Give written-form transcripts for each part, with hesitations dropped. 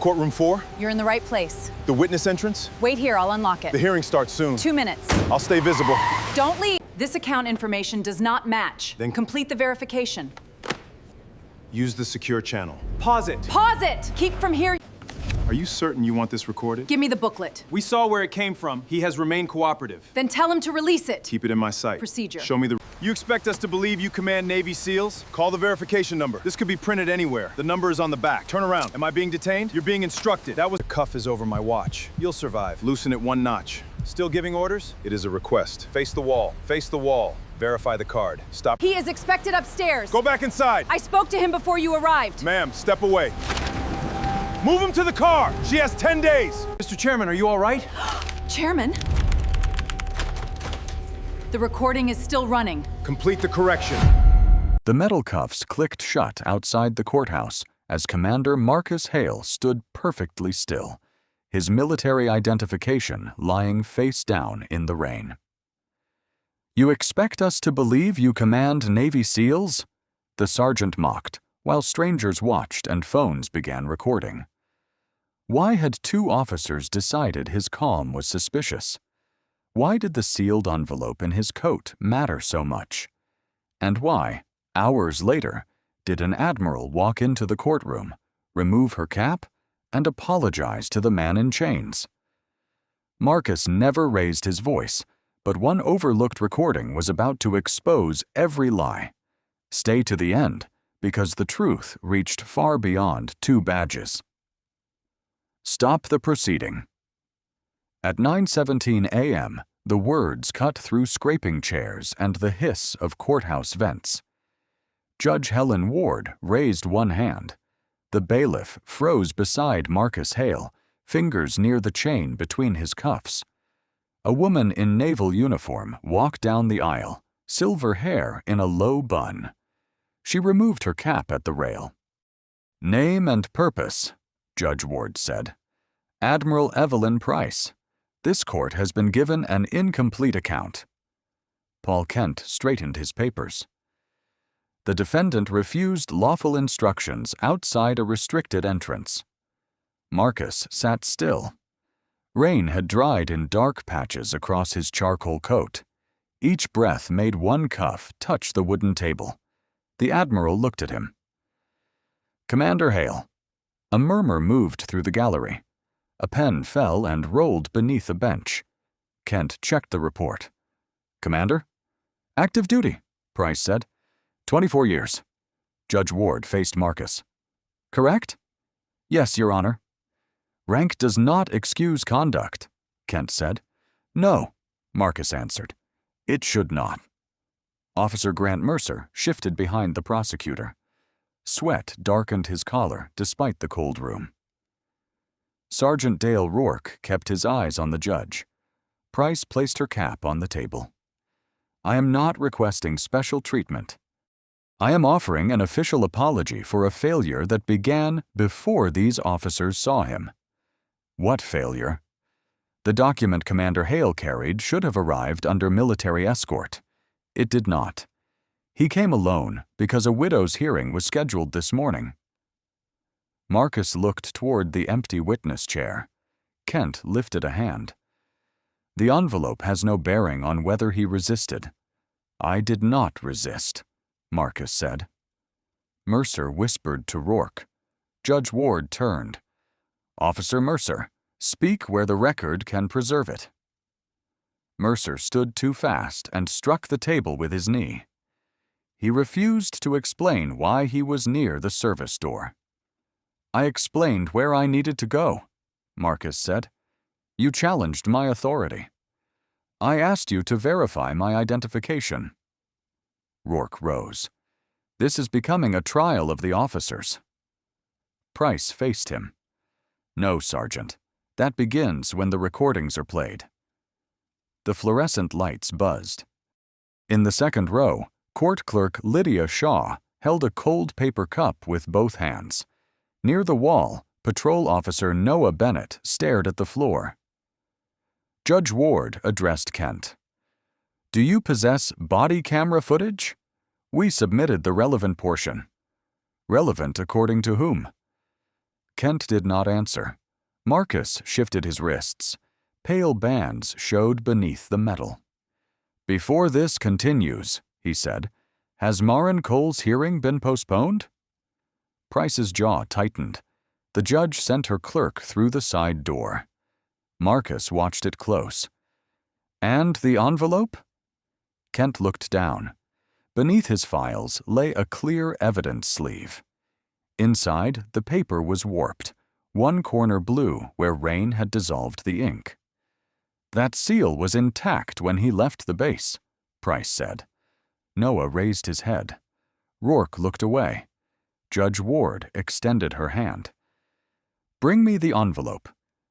Courtroom 4? You're in the right place. The witness entrance? Wait here, I'll unlock it. The hearing starts soon. 2 minutes. I'll stay visible. Don't leave. This account information does not match. Then complete the verification. Use the secure channel. Pause it. Pause it! Keep from here. Are you certain you want this recorded? Give me the booklet. We saw where it came from. He has remained cooperative. Then tell him to release it. Keep it in my sight. Procedure. Show me the... You expect us to believe you command Navy SEALs? Call the verification number. This could be printed anywhere. The number is on the back. Turn around. Am I being detained? You're being instructed. That was... The cuff is over my watch. You'll survive. Loosen it 1 notch. Still giving orders? It is a request. Face the wall. Face the wall. Verify the card. Stop. He is expected upstairs. Go back inside. I spoke to him before you arrived. Ma'am, step away. Move him to the car. She has 10 days. Mr. Chairman, are you all right? Chairman? The recording is still running. Complete the correction. The metal cuffs clicked shut outside the courthouse as Commander Marcus Hale stood perfectly still, his military identification lying face down in the rain. "You expect us to believe you command Navy SEALs?" the sergeant mocked, while strangers watched and phones began recording. Why had 2 officers decided his calm was suspicious? Why did the sealed envelope in his coat matter so much? And why, hours later, did an admiral walk into the courtroom, remove her cap, and apologize to the man in chains? Marcus never raised his voice, but one overlooked recording was about to expose every lie. Stay to the end, because the truth reached far beyond 2 badges. Stop the proceeding. At 9:17 a.m., the words cut through scraping chairs and the hiss of courthouse vents. Judge Helen Ward raised one hand. The bailiff froze beside Marcus Hale, fingers near the chain between his cuffs. A woman in naval uniform walked down the aisle, silver hair in a low bun. She removed her cap at the rail. "Name and purpose," Judge Ward said. "Admiral Evelyn Price. This court has been given an incomplete account." Paul Kent straightened his papers. The defendant refused lawful instructions outside a restricted entrance. Marcus sat still. Rain had dried in dark patches across his charcoal coat. Each breath made one cuff touch the wooden table. The Admiral looked at him. "Commander Hale." A murmur moved through the gallery. A pen fell and rolled beneath a bench. Kent checked the report. "Commander?" "Active duty," Price said. 24 years. Judge Ward faced Marcus. "Correct?" "Yes, Your Honor." "Rank does not excuse conduct," Kent said. "No," Marcus answered. "It should not." Officer Grant Mercer shifted behind the prosecutor. Sweat darkened his collar despite the cold room. Sergeant Dale Rourke kept his eyes on the judge. Price placed her cap on the table. "I am not requesting special treatment. I am offering an official apology for a failure that began before these officers saw him." "What failure?" "The document Commander Hale carried should have arrived under military escort. It did not. He came alone because a widow's hearing was scheduled this morning." Marcus looked toward the empty witness chair. Kent lifted a hand. "The envelope has no bearing on whether he resisted." "I did not resist," Marcus said. Mercer whispered to Rourke. Judge Ward turned. "Officer Mercer, speak where the record can preserve it." Mercer stood too fast and struck the table with his knee. He refused to explain why he was near the service door. "I explained where I needed to go," Marcus said. "You challenged my authority. I asked you to verify my identification." Rourke rose. "This is becoming a trial of the officers." Price faced him. "No, Sergeant. That begins when the recordings are played." The fluorescent lights buzzed. In the second row, Court Clerk Lydia Shaw held a cold paper cup with both hands. Near the wall, Patrol Officer Noah Bennett stared at the floor. Judge Ward addressed Kent. "Do you possess body camera footage? We submitted the relevant portion." "Relevant according to whom?" Kent did not answer. Marcus shifted his wrists. Pale bands showed beneath the metal. "Before this continues," he said, "has Maren Cole's hearing been postponed?" Price's jaw tightened. The judge sent her clerk through the side door. Marcus watched it close. "And the envelope?" Kent looked down. Beneath his files lay a clear evidence sleeve. Inside, the paper was warped, one corner blue where rain had dissolved the ink. "That seal was intact when he left the base," Price said. Noah raised his head. Rourke looked away. Judge Ward extended her hand. "Bring me the envelope.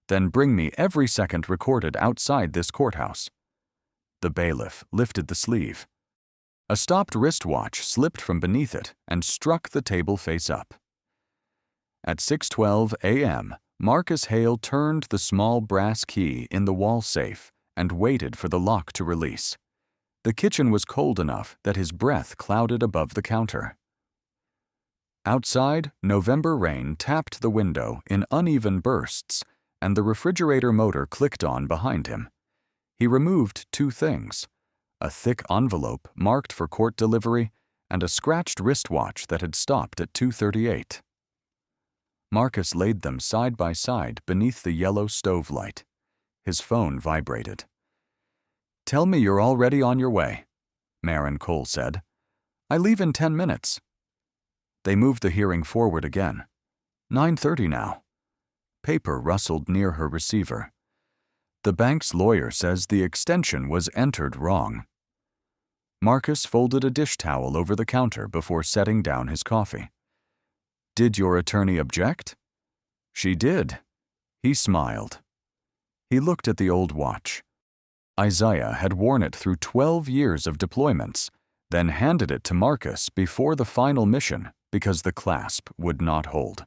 Then bring me every second recorded outside this courthouse." The bailiff lifted the sleeve. A stopped wristwatch slipped from beneath it and struck the table face up. At 6:12 a.m., Marcus Hale turned the small brass key in the wall safe and waited for the lock to release. The kitchen was cold enough that his breath clouded above the counter. Outside, November rain tapped the window in uneven bursts, and the refrigerator motor clicked on behind him. He removed two things: a thick envelope marked for court delivery and a scratched wristwatch that had stopped at 2:38. Marcus laid them side by side beneath the yellow stove light. His phone vibrated. "Tell me you're already on your way," Maren Cole said. "I leave in 10 minutes." They moved the hearing forward again. 9:30 now. Paper rustled near her receiver. "The bank's lawyer says the extension was entered wrong." Marcus folded a dish towel over the counter before setting down his coffee. "Did your attorney object?" "She did." He smiled. He looked at the old watch. Isaiah had worn it through 12 years of deployments, then handed it to Marcus before the final mission because the clasp would not hold.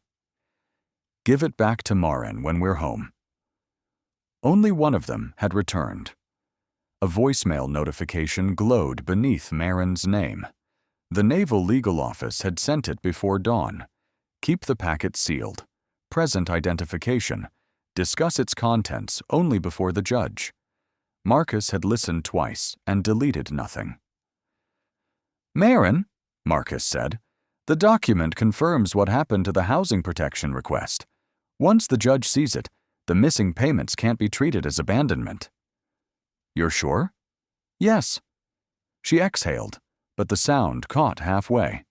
"Give it back to Maren when we're home." Only one of them had returned. A voicemail notification glowed beneath Maren's name. The Naval Legal Office had sent it before dawn. Keep the packet sealed. Present identification. Discuss its contents only before the judge. Marcus had listened twice and deleted nothing. "Maren," Marcus said, "the document confirms what happened to the housing protection request. Once the judge sees it, the missing payments can't be treated as abandonment." "You're sure?" "Yes." She exhaled, but the sound caught halfway.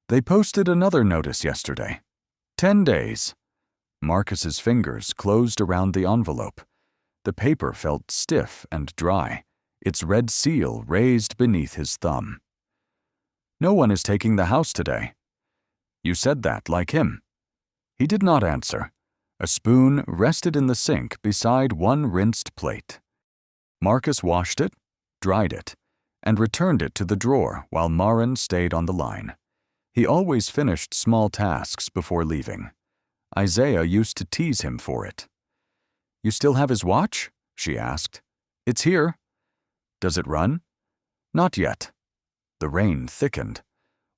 "They posted another notice yesterday. 10 days. Marcus's fingers closed around the envelope. The paper felt stiff and dry, its red seal raised beneath his thumb. "No one is taking the house today." "You said that like him." He did not answer. A spoon rested in the sink beside one rinsed plate. Marcus washed it, dried it, and returned it to the drawer while Maren stayed on the line. He always finished small tasks before leaving. Isaiah used to tease him for it. "You still have his watch?" she asked. "It's here." "Does it run?" "Not yet." The rain thickened.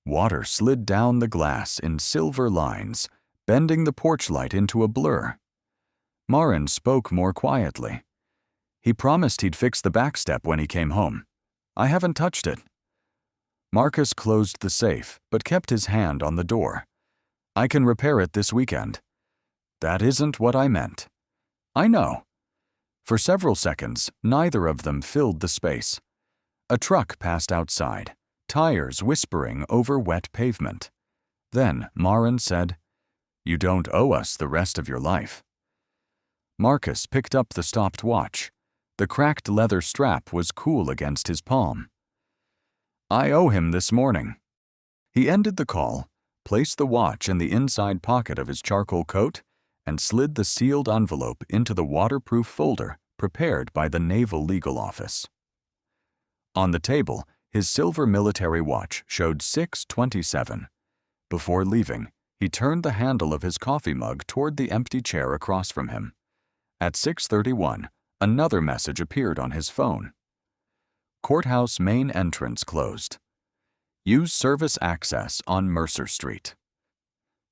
Water slid down the glass in silver lines, bending the porch light into a blur. Maren spoke more quietly. "He promised he'd fix the back step when he came home. I haven't touched it." Marcus closed the safe, but kept his hand on the door. "I can repair it this weekend." "That isn't what I meant." "I know." For several seconds, neither of them filled the space. A truck passed outside, tires whispering over wet pavement. Then Maren said, "You don't owe us the rest of your life." Marcus picked up the stopped watch. The cracked leather strap was cool against his palm. "I owe him this morning." He ended the call, placed the watch in the inside pocket of his charcoal coat, and slid the sealed envelope into the waterproof folder prepared by the Naval Legal Office. On the table, his silver military watch showed 6:27. Before leaving, he turned the handle of his coffee mug toward the empty chair across from him. At 6:31, another message appeared on his phone. Courthouse main entrance closed. Use service access on Mercer Street.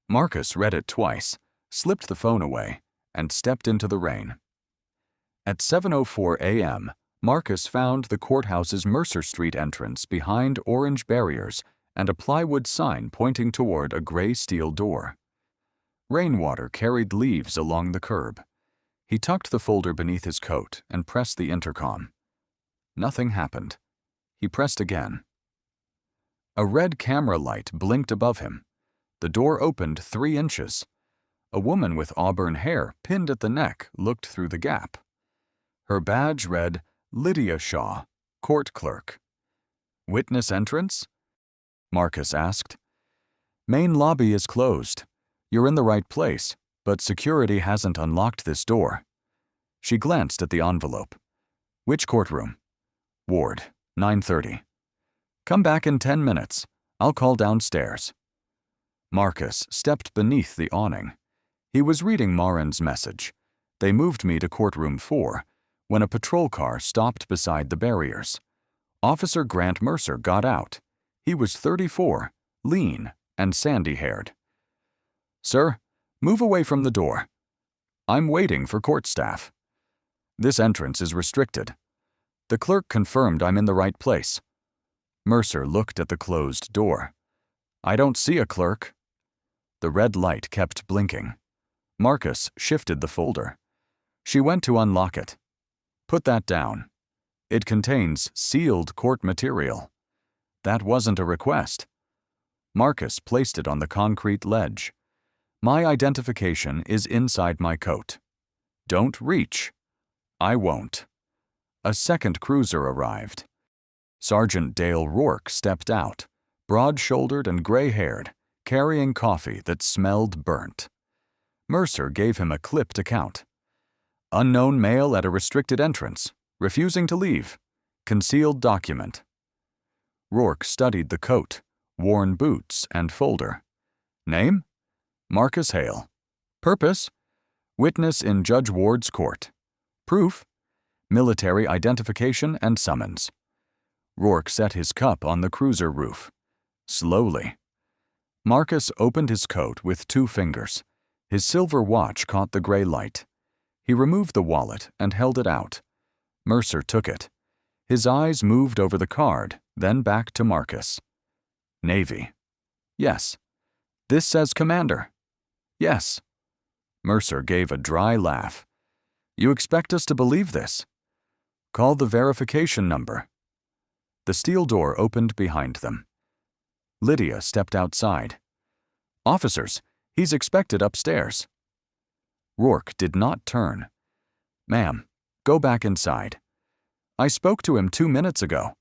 Marcus read it twice, slipped the phone away, and stepped into the rain. At 7:04 a.m., Marcus found the courthouse's Mercer Street entrance behind orange barriers and a plywood sign pointing toward a gray steel door. Rainwater carried leaves along the curb. He tucked the folder beneath his coat and pressed the intercom. Nothing happened. He pressed again. A red camera light blinked above him. The door opened 3 inches. A woman with auburn hair pinned at the neck looked through the gap. Her badge read, Lydia Shaw, court clerk. Witness entrance? Marcus asked. Main lobby is closed. You're in the right place, but security hasn't unlocked this door. She glanced at the envelope. Which courtroom? Ward, 9:30. Come back in 10 minutes. I'll call downstairs. Marcus stepped beneath the awning. He was reading Marin's message. They moved me to courtroom 4 when a patrol car stopped beside the barriers. Officer Grant Mercer got out. He was 34, lean, and sandy-haired. Sir, move away from the door. I'm waiting for court staff. This entrance is restricted. The clerk confirmed I'm in the right place. Mercer looked at the closed door. I don't see a clerk. The red light kept blinking. Marcus shifted the folder. She went to unlock it. Put that down. It contains sealed court material. That wasn't a request. Marcus placed it on the concrete ledge. My identification is inside my coat. Don't reach. I won't. A second cruiser arrived. Sergeant Dale Rourke stepped out, broad-shouldered and gray-haired, carrying coffee that smelled burnt. Mercer gave him a clipped account. Unknown male at a restricted entrance, refusing to leave. Concealed document. Rourke studied the coat, worn boots, and folder. Name? Marcus Hale. Purpose? Witness in Judge Ward's court. Proof? Military identification and summons. Rourke set his cup on the cruiser roof. Slowly. Marcus opened his coat with 2 fingers. His silver watch caught the gray light. He removed the wallet and held it out. Mercer took it. His eyes moved over the card, then back to Marcus. Navy. Yes. This says Commander. Yes. Mercer gave a dry laugh. You expect us to believe this? Call the verification number. The steel door opened behind them. Lydia stepped outside. Officers, he's expected upstairs. Rourke did not turn. Ma'am, go back inside. I spoke to him 2 minutes ago.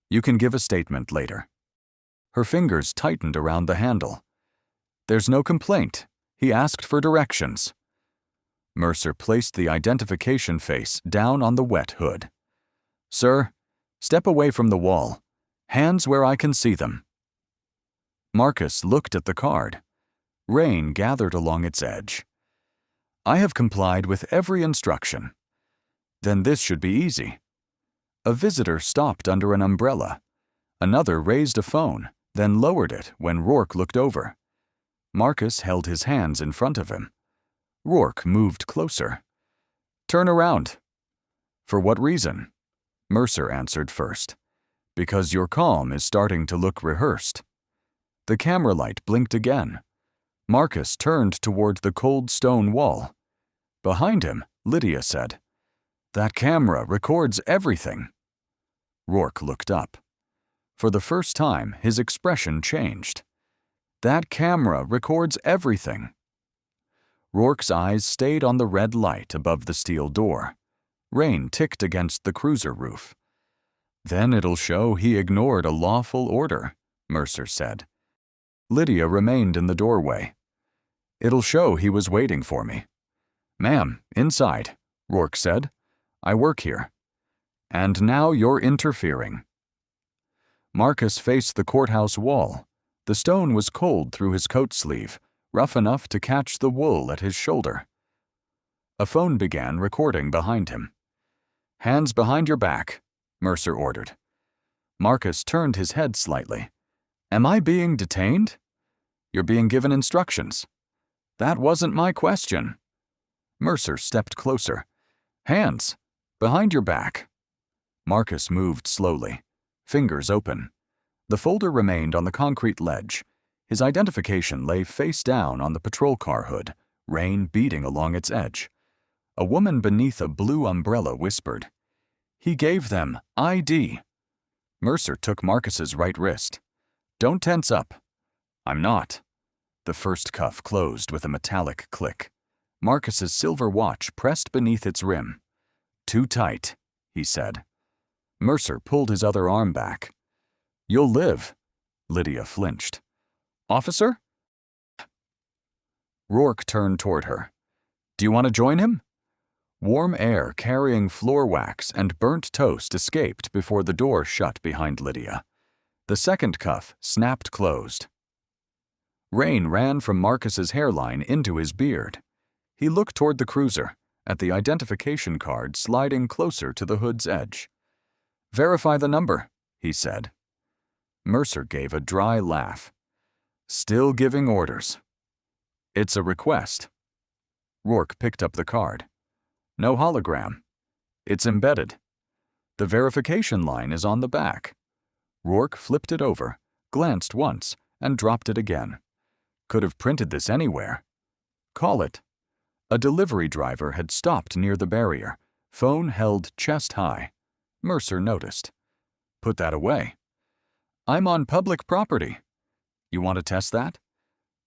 You can give a statement later. Her fingers tightened around the handle. There's no complaint. He asked for directions. Mercer placed the identification face down on the wet hood. Sir, step away from the wall. Hands where I can see them. Marcus looked at the card. Rain gathered along its edge. I have complied with every instruction. Then this should be easy. A visitor stopped under an umbrella. Another raised a phone, then lowered it when Rourke looked over. Marcus held his hands in front of him. Rourke moved closer. Turn around. For what reason? Mercer answered first. Because your calm is starting to look rehearsed. The camera light blinked again. Marcus turned toward the cold stone wall. Behind him, Lydia said, That camera records everything. Rourke looked up. For the first time, his expression changed. That camera records everything. Rourke's eyes stayed on the red light above the steel door. Rain ticked against the cruiser roof. Then it'll show he ignored a lawful order, Mercer said. Lydia remained in the doorway. It'll show he was waiting for me. Ma'am, inside, Rourke said. I work here. And now you're interfering. Marcus faced the courthouse wall. The stone was cold through his coat sleeve, rough enough to catch the wool at his shoulder. A phone began recording behind him. Hands behind your back, Mercer ordered. Marcus turned his head slightly. Am I being detained? You're being given instructions. That wasn't my question. Mercer stepped closer. Hands. Behind your back. Marcus moved slowly, fingers open. The folder remained on the concrete ledge. His identification lay face down on the patrol car hood, rain beating along its edge. A woman beneath a blue umbrella whispered. He gave them ID. Mercer took Marcus's right wrist. Don't tense up. I'm not. The first cuff closed with a metallic click. Marcus's silver watch pressed beneath its rim. Too tight, he said. Mercer pulled his other arm back. You'll live. Lydia flinched. Officer? Rourke turned toward her. Do you want to join him? Warm air carrying floor wax and burnt toast escaped before the door shut behind Lydia. The second cuff snapped closed. Rain ran from Marcus's hairline into his beard. He looked toward the cruiser, at the identification card sliding closer to the hood's edge. Verify the number, he said. Mercer gave a dry laugh. Still giving orders. It's a request. Rourke picked up the card. No hologram. It's embedded. The verification line is on the back. Rourke flipped it over, glanced once, and dropped it again. Could have printed this anywhere. Call it. A delivery driver had stopped near the barrier, phone held chest high. Mercer noticed. Put that away. I'm on public property. You want to test that?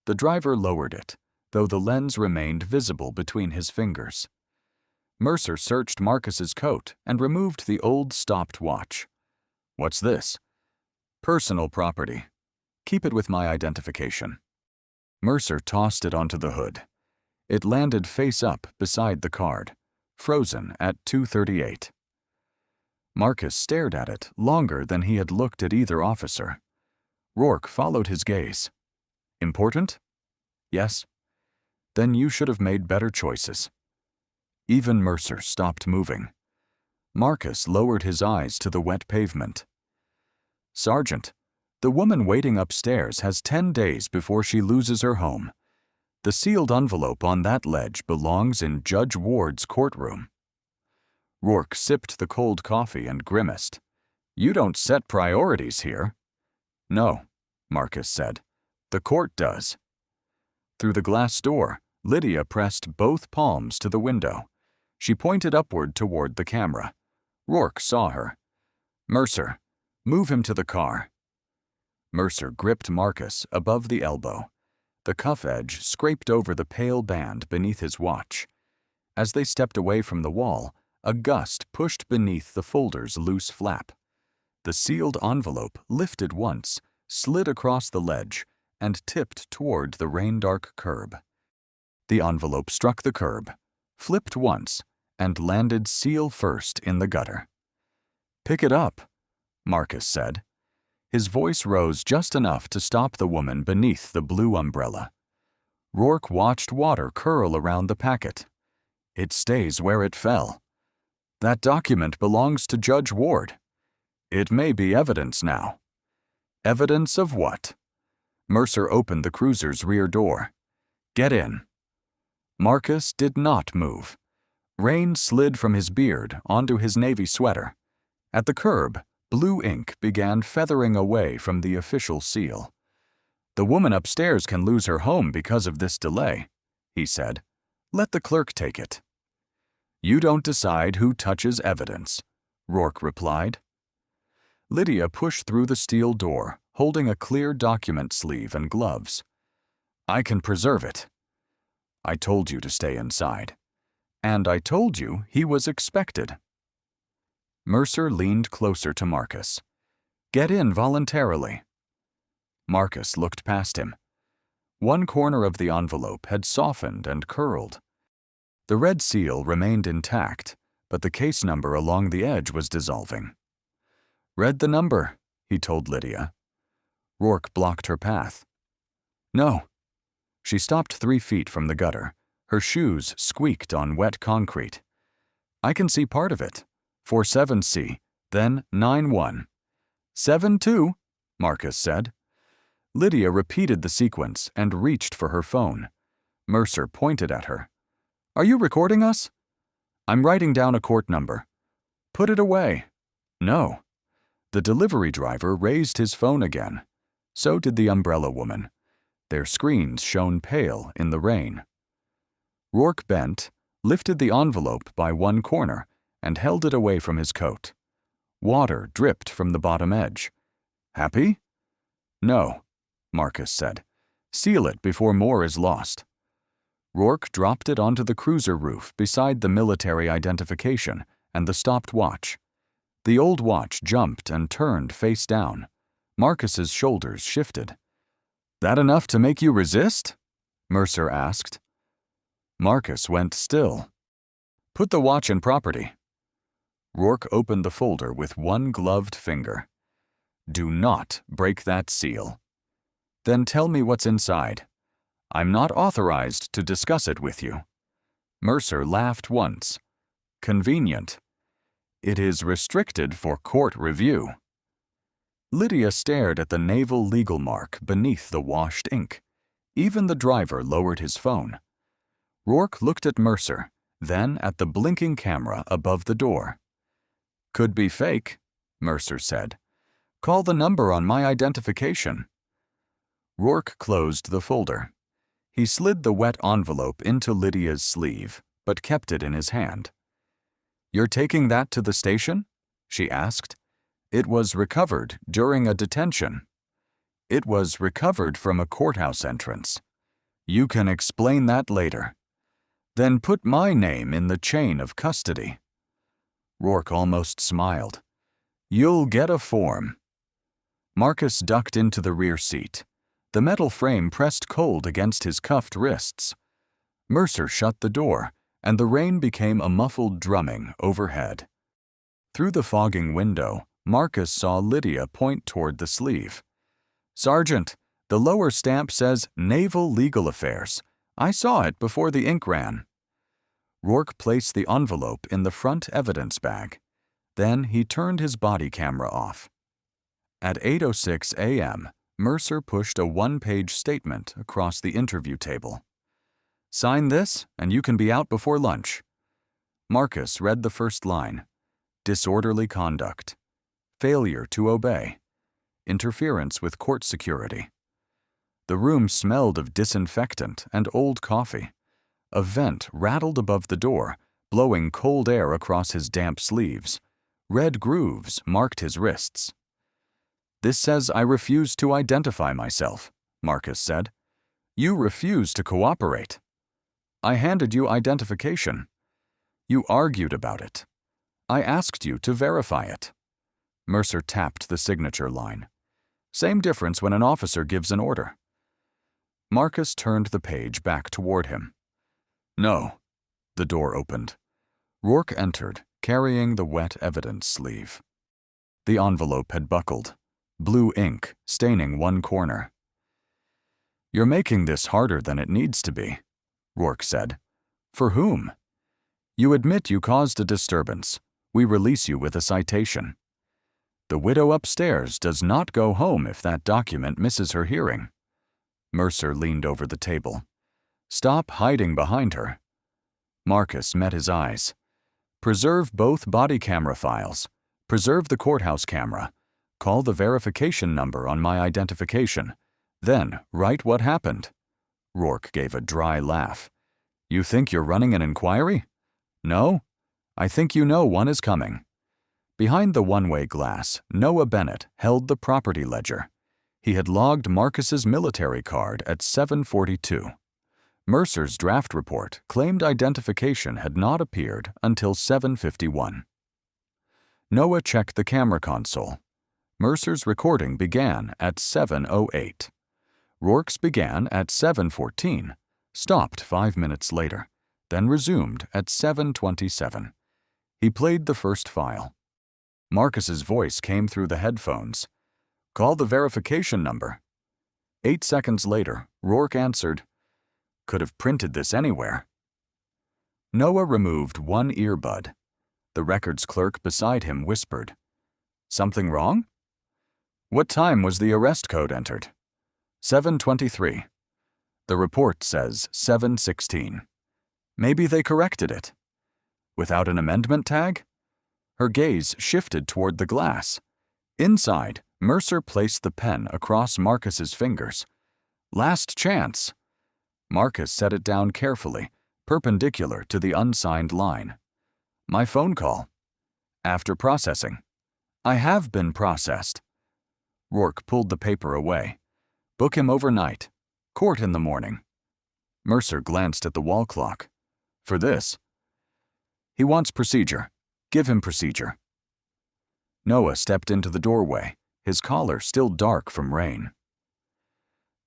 The driver lowered it, though the lens remained visible between his fingers. Mercer searched Marcus's coat and removed the old stopped watch. What's this? Personal property. Keep it with my identification. Mercer tossed it onto the hood. It landed face up beside the card, frozen at 2:38. Marcus stared at it longer than he had looked at either officer. Rourke followed his gaze. Important? Yes. Then you should have made better choices. Even Mercer stopped moving. Marcus lowered his eyes to the wet pavement. Sergeant, the woman waiting upstairs has 10 days before she loses her home. The sealed envelope on that ledge belongs in Judge Ward's courtroom. Rourke sipped the cold coffee and grimaced. You don't set priorities here. No, Marcus said. The court does. Through the glass door, Lydia pressed both palms to the window. She pointed upward toward the camera. Rourke saw her. Mercer, move him to the car. Mercer gripped Marcus above the elbow. The cuff edge scraped over the pale band beneath his watch. As they stepped away from the wall, a gust pushed beneath the folder's loose flap. The sealed envelope lifted once, slid across the ledge, and tipped toward the rain-dark curb. The envelope struck the curb, flipped once, and landed seal first in the gutter. Pick it up, Marcus said. His voice rose just enough to stop the woman beneath the blue umbrella. Rourke watched water curl around the packet. It stays where it fell. That document belongs to Judge Ward. It may be evidence now. Evidence of what? Mercer opened the cruiser's rear door. Get in. Marcus did not move. Rain slid from his beard onto his navy sweater. At the curb, blue ink began feathering away from the official seal. The woman upstairs can lose her home because of this delay, he said. Let the clerk take it. You don't decide who touches evidence, Rourke replied. Lydia pushed through the steel door, holding a clear document sleeve and gloves. I can preserve it. I told you to stay inside. And I told you he was expected. Mercer leaned closer to Marcus. Get in voluntarily. Marcus looked past him. One corner of the envelope had softened and curled. The red seal remained intact, but the case number along the edge was dissolving. Read the number, he told Lydia. Rourke blocked her path. No. She stopped 3 feet from the gutter. Her shoes squeaked on wet concrete. I can see part of it. 47C, then 91. 72, Marcus said. Lydia repeated the sequence and reached for her phone. Mercer pointed at her. "Are you recording us?" "I'm writing down a court number." "Put it away." "No." The delivery driver raised his phone again. So did the umbrella woman. Their screens shone pale in the rain. Rourke bent, lifted the envelope by one corner, and held it away from his coat. Water dripped from the bottom edge. "Happy?" "No," Marcus said. "Seal it before more is lost." Rourke dropped it onto the cruiser roof beside the military identification and the stopped watch. The old watch jumped and turned face down. Marcus's shoulders shifted. "That enough to make you resist?" Mercer asked. Marcus went still. "Put the watch in property." Rourke opened the folder with one gloved finger. "Do not break that seal." "Then tell me what's inside." "I'm not authorized to discuss it with you." Mercer laughed once. "Convenient." "It is restricted for court review." Lydia stared at the naval legal mark beneath the washed ink. Even the driver lowered his phone. Rourke looked at Mercer, then at the blinking camera above the door. "Could be fake," Mercer said. "Call the number on my identification." Rourke closed the folder. He slid the wet envelope into Lydia's sleeve, but kept it in his hand. "You're taking that to the station?" she asked. "It was recovered during a detention." "It was recovered from a courthouse entrance." "You can explain that later." "Then put my name in the chain of custody." Rourke almost smiled. "You'll get a form." Marcus ducked into the rear seat. The metal frame pressed cold against his cuffed wrists. Mercer shut the door, and the rain became a muffled drumming overhead. Through the fogging window, Marcus saw Lydia point toward the sleeve. "Sergeant, the lower stamp says Naval Legal Affairs. I saw it before the ink ran." Rourke placed the envelope in the front evidence bag. Then he turned his body camera off. At 8:06 a.m., Mercer pushed a one-page statement across the interview table. "Sign this, and you can be out before lunch." Marcus read the first line. Disorderly conduct. Failure to obey. Interference with court security. The room smelled of disinfectant and old coffee. A vent rattled above the door, blowing cold air across his damp sleeves. Red grooves marked his wrists. "This says I refuse to identify myself," Marcus said. "You refuse to cooperate." "I handed you identification." "You argued about it." "I asked you to verify it." Mercer tapped the signature line. "Same difference when an officer gives an order." Marcus turned the page back toward him. "No." The door opened. Rourke entered, carrying the wet evidence sleeve. The envelope had buckled. Blue ink staining one corner. "You're making this harder than it needs to be," Rourke said. "For whom?" "You admit you caused a disturbance. We release you with a citation." "The widow upstairs does not go home if that document misses her hearing." Mercer leaned over the table. "Stop hiding behind her." Marcus met his eyes. "Preserve both body camera files. Preserve the courthouse camera. Call the verification number on my identification. Then write what happened." Rourke gave a dry laugh. "You think you're running an inquiry? No? I think you know one is coming." Behind the one-way glass, Noah Bennett held the property ledger. He had logged Marcus's military card at 7:42. Mercer's draft report claimed identification had not appeared until 7:51. Noah checked the camera console. Mercer's recording began at 7:08. Rourke's began at 7:14, stopped 5 minutes later, then resumed at 7:27. He played the first file. Marcus's voice came through the headphones. "Call the verification number." 8 seconds later, Rourke answered, "Could have printed this anywhere." Noah removed one earbud. The records clerk beside him whispered, "Something wrong?" "What time was the arrest code entered?" 7:23. The report says 716. Maybe they corrected it. Without an amendment tag? Her gaze shifted toward the glass. Inside, Mercer placed the pen across Marcus's fingers. Last chance. Marcus set it down carefully, perpendicular to the unsigned line. My phone call. After processing. I have been processed. Rourke pulled the paper away. Book him overnight. Court in the morning. Mercer glanced at the wall clock. For this? He wants procedure. Give him procedure. Noah stepped into the doorway, his collar still dark from rain.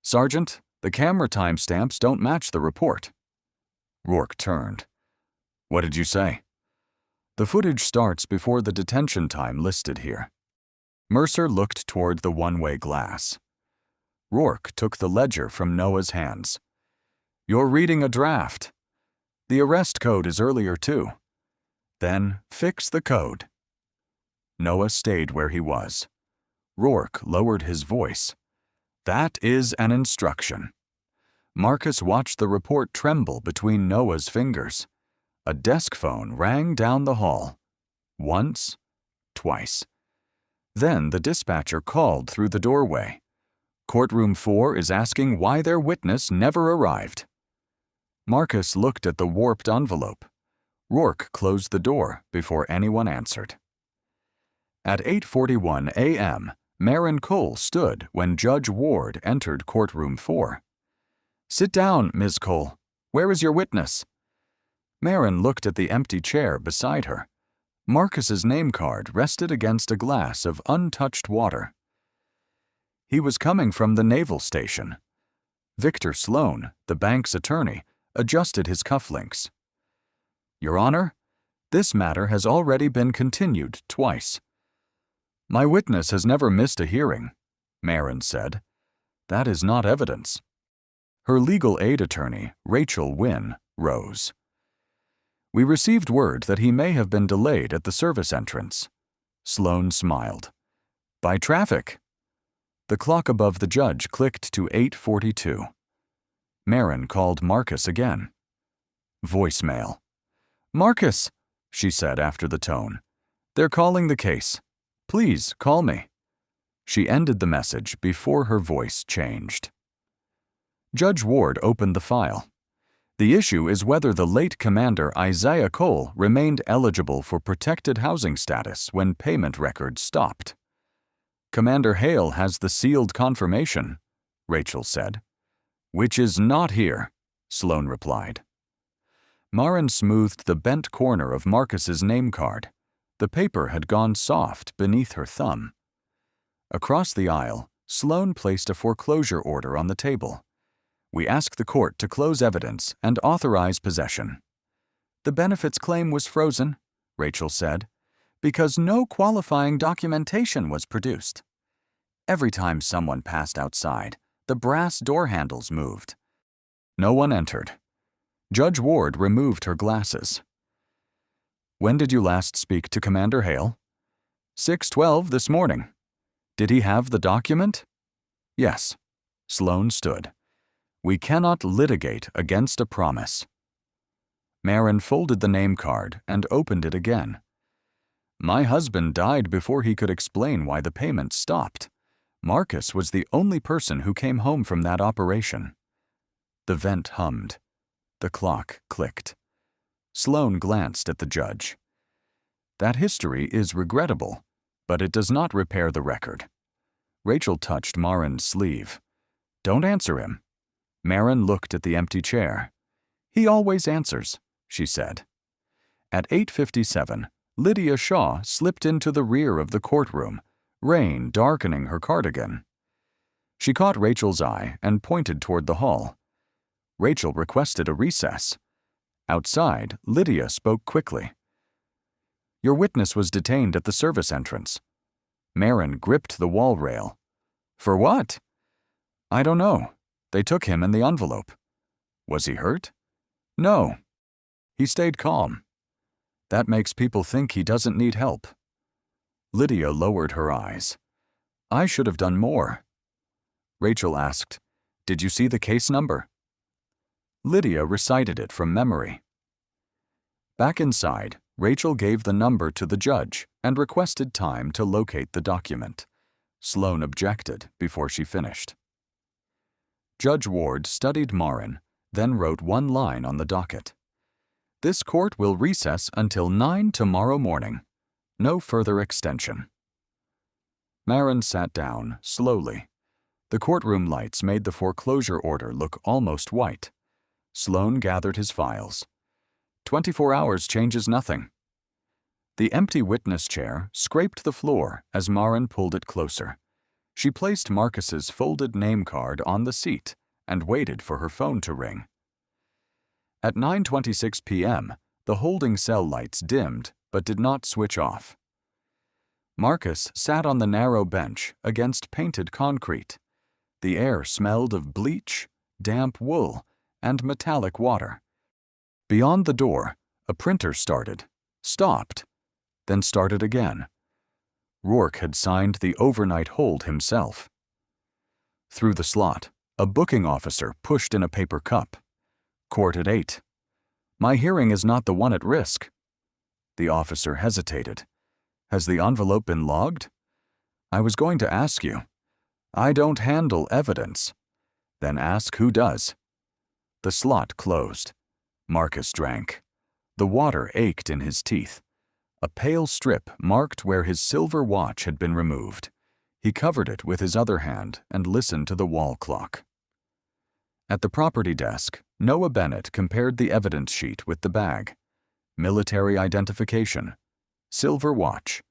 Sergeant, the camera timestamps don't match the report. Rourke turned. What did you say? The footage starts before the detention time listed here. Mercer looked toward the one-way glass. Rourke took the ledger from Noah's hands. You're reading a draft. The arrest code is earlier too. Then fix the code. Noah stayed where he was. Rourke lowered his voice. That is an instruction. Marcus watched the report tremble between Noah's fingers. A desk phone rang down the hall. Once, twice. Then the dispatcher called through the doorway. Courtroom 4 is asking why their witness never arrived. Marcus looked at the warped envelope. Rourke closed the door before anyone answered. At 8:41 a.m., Marin Cole stood when Judge Ward entered Courtroom 4. Sit down, Ms. Cole. Where is your witness? Marin looked at the empty chair beside her. Marcus's name card rested against a glass of untouched water. He was coming from the naval station. Victor Sloan, the bank's attorney, adjusted his cufflinks. Your Honor, this matter has already been continued twice. My witness has never missed a hearing, Marin said. That is not evidence. Her legal aid attorney, Rachel Wynne, rose. We received word that he may have been delayed at the service entrance. Sloan smiled. By traffic. The clock above the judge clicked to 8:42. Marin called Marcus again. Voicemail. Marcus, she said after the tone. They're calling the case. Please call me. She ended the message before her voice changed. Judge Ward opened the file. The issue is whether the late Commander Isaiah Cole remained eligible for protected housing status when payment records stopped. Commander Hale has the sealed confirmation, Rachel said. Which is not here, Sloan replied. Marin smoothed the bent corner of Marcus's name card. The paper had gone soft beneath her thumb. Across the aisle, Sloan placed a foreclosure order on the table. We ask the court to close evidence and authorize possession. The benefits claim was frozen, Rachel said, because no qualifying documentation was produced. Every time someone passed outside, the brass door handles moved. No one entered. Judge Ward removed her glasses. When did you last speak to Commander Hale? 6:12 this morning. Did he have the document? Yes. Sloan stood. We cannot litigate against a promise. Marin folded the name card and opened it again. My husband died before he could explain why the payment stopped. Marcus was the only person who came home from that operation. The vent hummed. The clock clicked. Sloan glanced at the judge. That history is regrettable, but it does not repair the record. Rachel touched Marin's sleeve. Don't answer him. Marin looked at the empty chair. He always answers, she said. At 8:57, Lydia Shaw slipped into the rear of the courtroom, rain darkening her cardigan. She caught Rachel's eye and pointed toward the hall. Rachel requested a recess. Outside, Lydia spoke quickly. Your witness was detained at the service entrance. Marin gripped the wall rail. For what? I don't know. They took him in the envelope. Was he hurt? No. He stayed calm. That makes people think he doesn't need help. Lydia lowered her eyes. I should have done more. Rachel asked, Did you see the case number? Lydia recited it from memory. Back inside, Rachel gave the number to the judge and requested time to locate the document. Sloane objected before she finished. Judge Ward studied Marin, then wrote one line on the docket. This court will recess until 9 tomorrow morning. No further extension. Marin sat down, slowly. The courtroom lights made the foreclosure order look almost white. Sloane gathered his files. 24 hours changes nothing. The empty witness chair scraped the floor as Marin pulled it closer. She placed Marcus's folded name card on the seat and waited for her phone to ring. At 9:26 p.m., the holding cell lights dimmed but did not switch off. Marcus sat on the narrow bench against painted concrete. The air smelled of bleach, damp wool, and metallic water. Beyond the door, a printer started, stopped, then started again. Rourke had signed the overnight hold himself. Through the slot, a booking officer pushed in a paper cup. Court at 8. My hearing is not the one at risk. The officer hesitated. Has the envelope been logged? I was going to ask you. I don't handle evidence. Then ask who does. The slot closed. Marcus drank. The water ached in his teeth. A pale strip marked where his silver watch had been removed. He covered it with his other hand and listened to the wall clock. At the property desk, Noah Bennett compared the evidence sheet with the bag. Military identification, silver watch,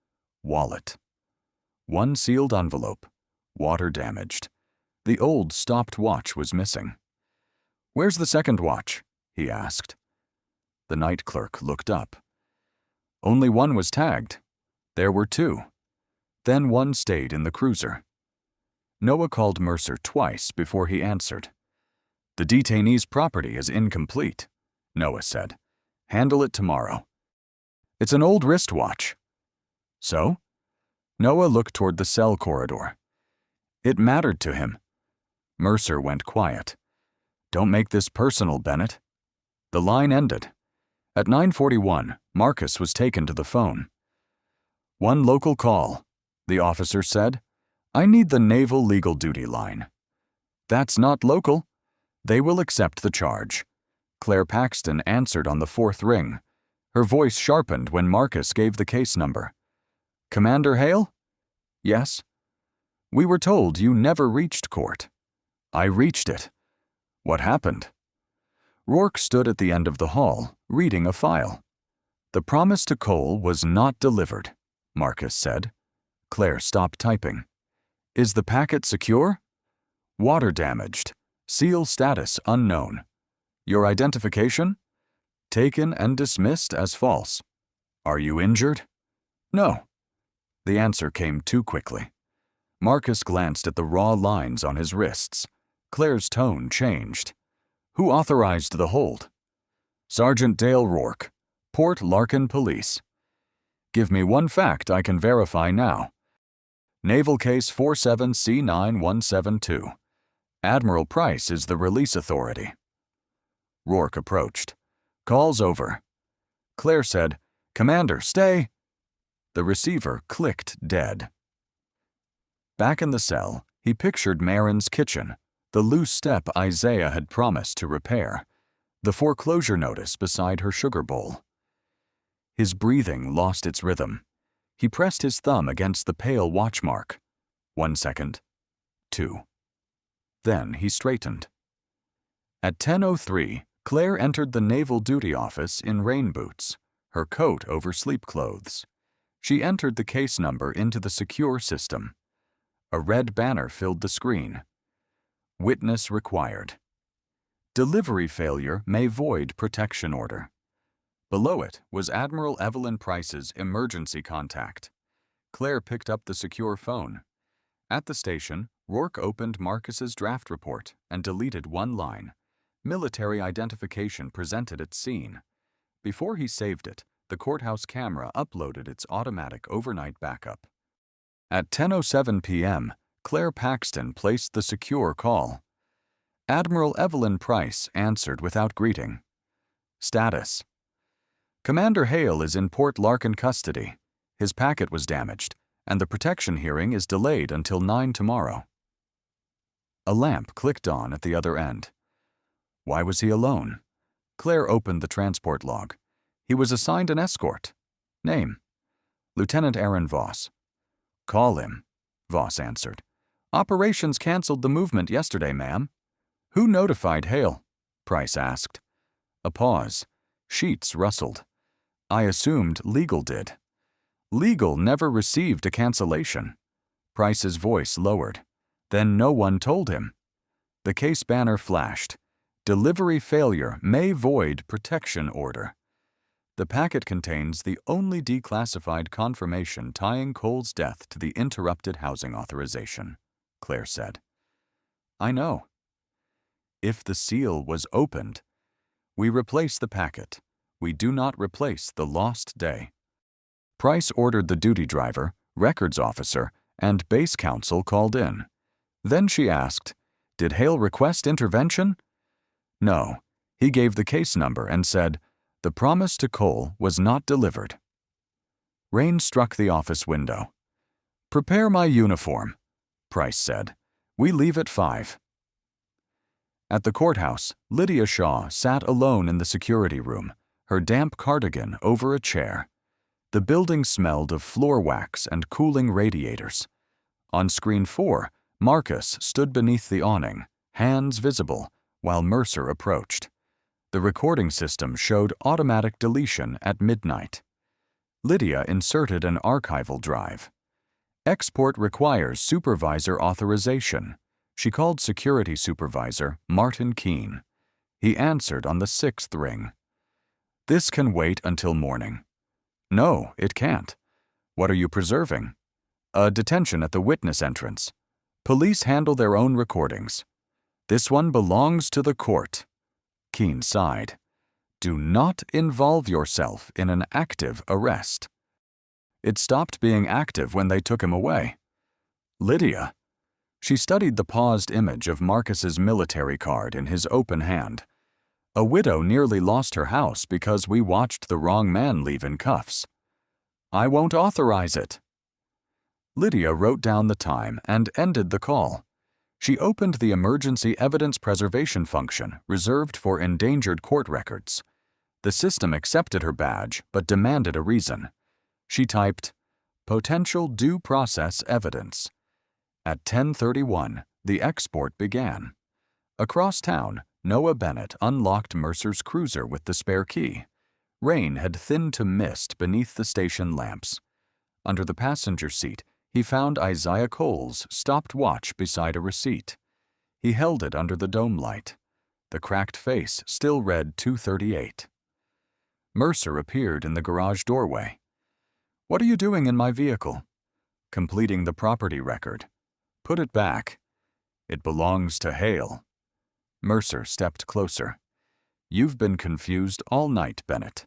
wallet. One sealed envelope, water damaged. The old stopped watch was missing. Where's the second watch? He asked. The night clerk looked up. Only one was tagged. There were 2. Then one stayed in the cruiser. Noah called Mercer twice before he answered. The detainee's property is incomplete, Noah said. Handle it tomorrow. It's an old wristwatch. So? Noah looked toward the cell corridor. It mattered to him. Mercer went quiet. Don't make this personal, Bennett. The line ended. At 9:41, Marcus was taken to the phone. One local call, the officer said. I need the Naval Legal Duty line. That's not local. They will accept the charge. Claire Paxton answered on the 4th ring. Her voice sharpened when Marcus gave the case number. Commander Hale? Yes. We were told you never reached court. I reached it. What happened? Rourke stood at the end of the hall, reading a file. The promise to Cole was not delivered, Marcus said. Claire stopped typing. Is the packet secure? Water damaged. Seal status unknown. Your identification? Taken and dismissed as false. Are you injured? No. The answer came too quickly. Marcus glanced at the raw lines on his wrists. Claire's tone changed. Who authorized the hold? Sergeant Dale Rourke, Port Larkin Police. Give me one fact I can verify now. Naval Case 47C9172. Admiral Price is the release authority. Rourke approached. Call's over. Claire said, Commander, stay. The receiver clicked dead. Back in the cell, he pictured Marin's kitchen, the loose step Isaiah had promised to repair, the foreclosure notice beside her sugar bowl. His breathing lost its rhythm. He pressed his thumb against the pale watch mark. 1 second. 2. Then he straightened. At 10:03, Claire entered the Naval Duty office in rain boots, her coat over sleep clothes. She entered the case number into the secure system. A red banner filled the screen. Witness required. Delivery failure may void protection order. Below it was Admiral Evelyn Price's emergency contact. Claire picked up the secure phone. At the station, Rourke opened Marcus's draft report and deleted one line. Military identification presented at scene. Before he saved it, the courthouse camera uploaded its automatic overnight backup. At 10:07 p.m., Claire Paxton placed the secure call. Admiral Evelyn Price answered without greeting. Status: Commander Hale is in Port Larkin custody. His packet was damaged, and the protection hearing is delayed until 9 tomorrow. A lamp clicked on at the other end. Why was he alone? Claire opened the transport log. He was assigned an escort. Name: Lieutenant Aaron Voss. Call him, Voss answered. Operations canceled the movement yesterday, ma'am. Who notified Hale? Price asked. A pause. Sheets rustled. I assumed Legal did. Legal never received a cancellation. Price's voice lowered. Then no one told him. The case banner flashed. Delivery failure may void protection order. The packet contains the only declassified confirmation tying Cole's death to the interrupted housing authorization, Claire said. I know. If the seal was opened, we replace the packet. We do not replace the lost day. Price ordered the duty driver, records officer, and base counsel called in. Then she asked, Did Hale request intervention? No. He gave the case number and said, The promise to Cole was not delivered. Rain struck the office window. Prepare my uniform, Price said. We leave at 5. At the courthouse, Lydia Shaw sat alone in the security room, her damp cardigan over a chair. The building smelled of floor wax and cooling radiators. On screen 4, Marcus stood beneath the awning, hands visible, while Mercer approached. The recording system showed automatic deletion at midnight. Lydia inserted an archival drive. Export requires supervisor authorization. She called security supervisor Martin Keene. He answered on the 6th ring. This can wait until morning. No, it can't. What are you preserving? A detention at the witness entrance. Police handle their own recordings. This one belongs to the court. Keene sighed. Do not involve yourself in an active arrest. It stopped being active when they took him away. Lydia. She studied the paused image of Marcus's military card in his open hand. A widow nearly lost her house because we watched the wrong man leave in cuffs. I won't authorize it. Lydia wrote down the time and ended the call. She opened the emergency evidence preservation function reserved for endangered court records. The system accepted her badge but demanded a reason. She typed, Potential due process evidence. At 10:31, the export began. Across town, Noah Bennett unlocked Mercer's cruiser with the spare key. Rain had thinned to mist beneath the station lamps. Under the passenger seat, he found Isaiah Cole's stopped watch beside a receipt. He held it under the dome light. The cracked face still read 2:38. Mercer appeared in the garage doorway. What are you doing in my vehicle? Completing the property record. Put it back. It belongs to Hale. Mercer stepped closer. You've been confused all night, Bennett.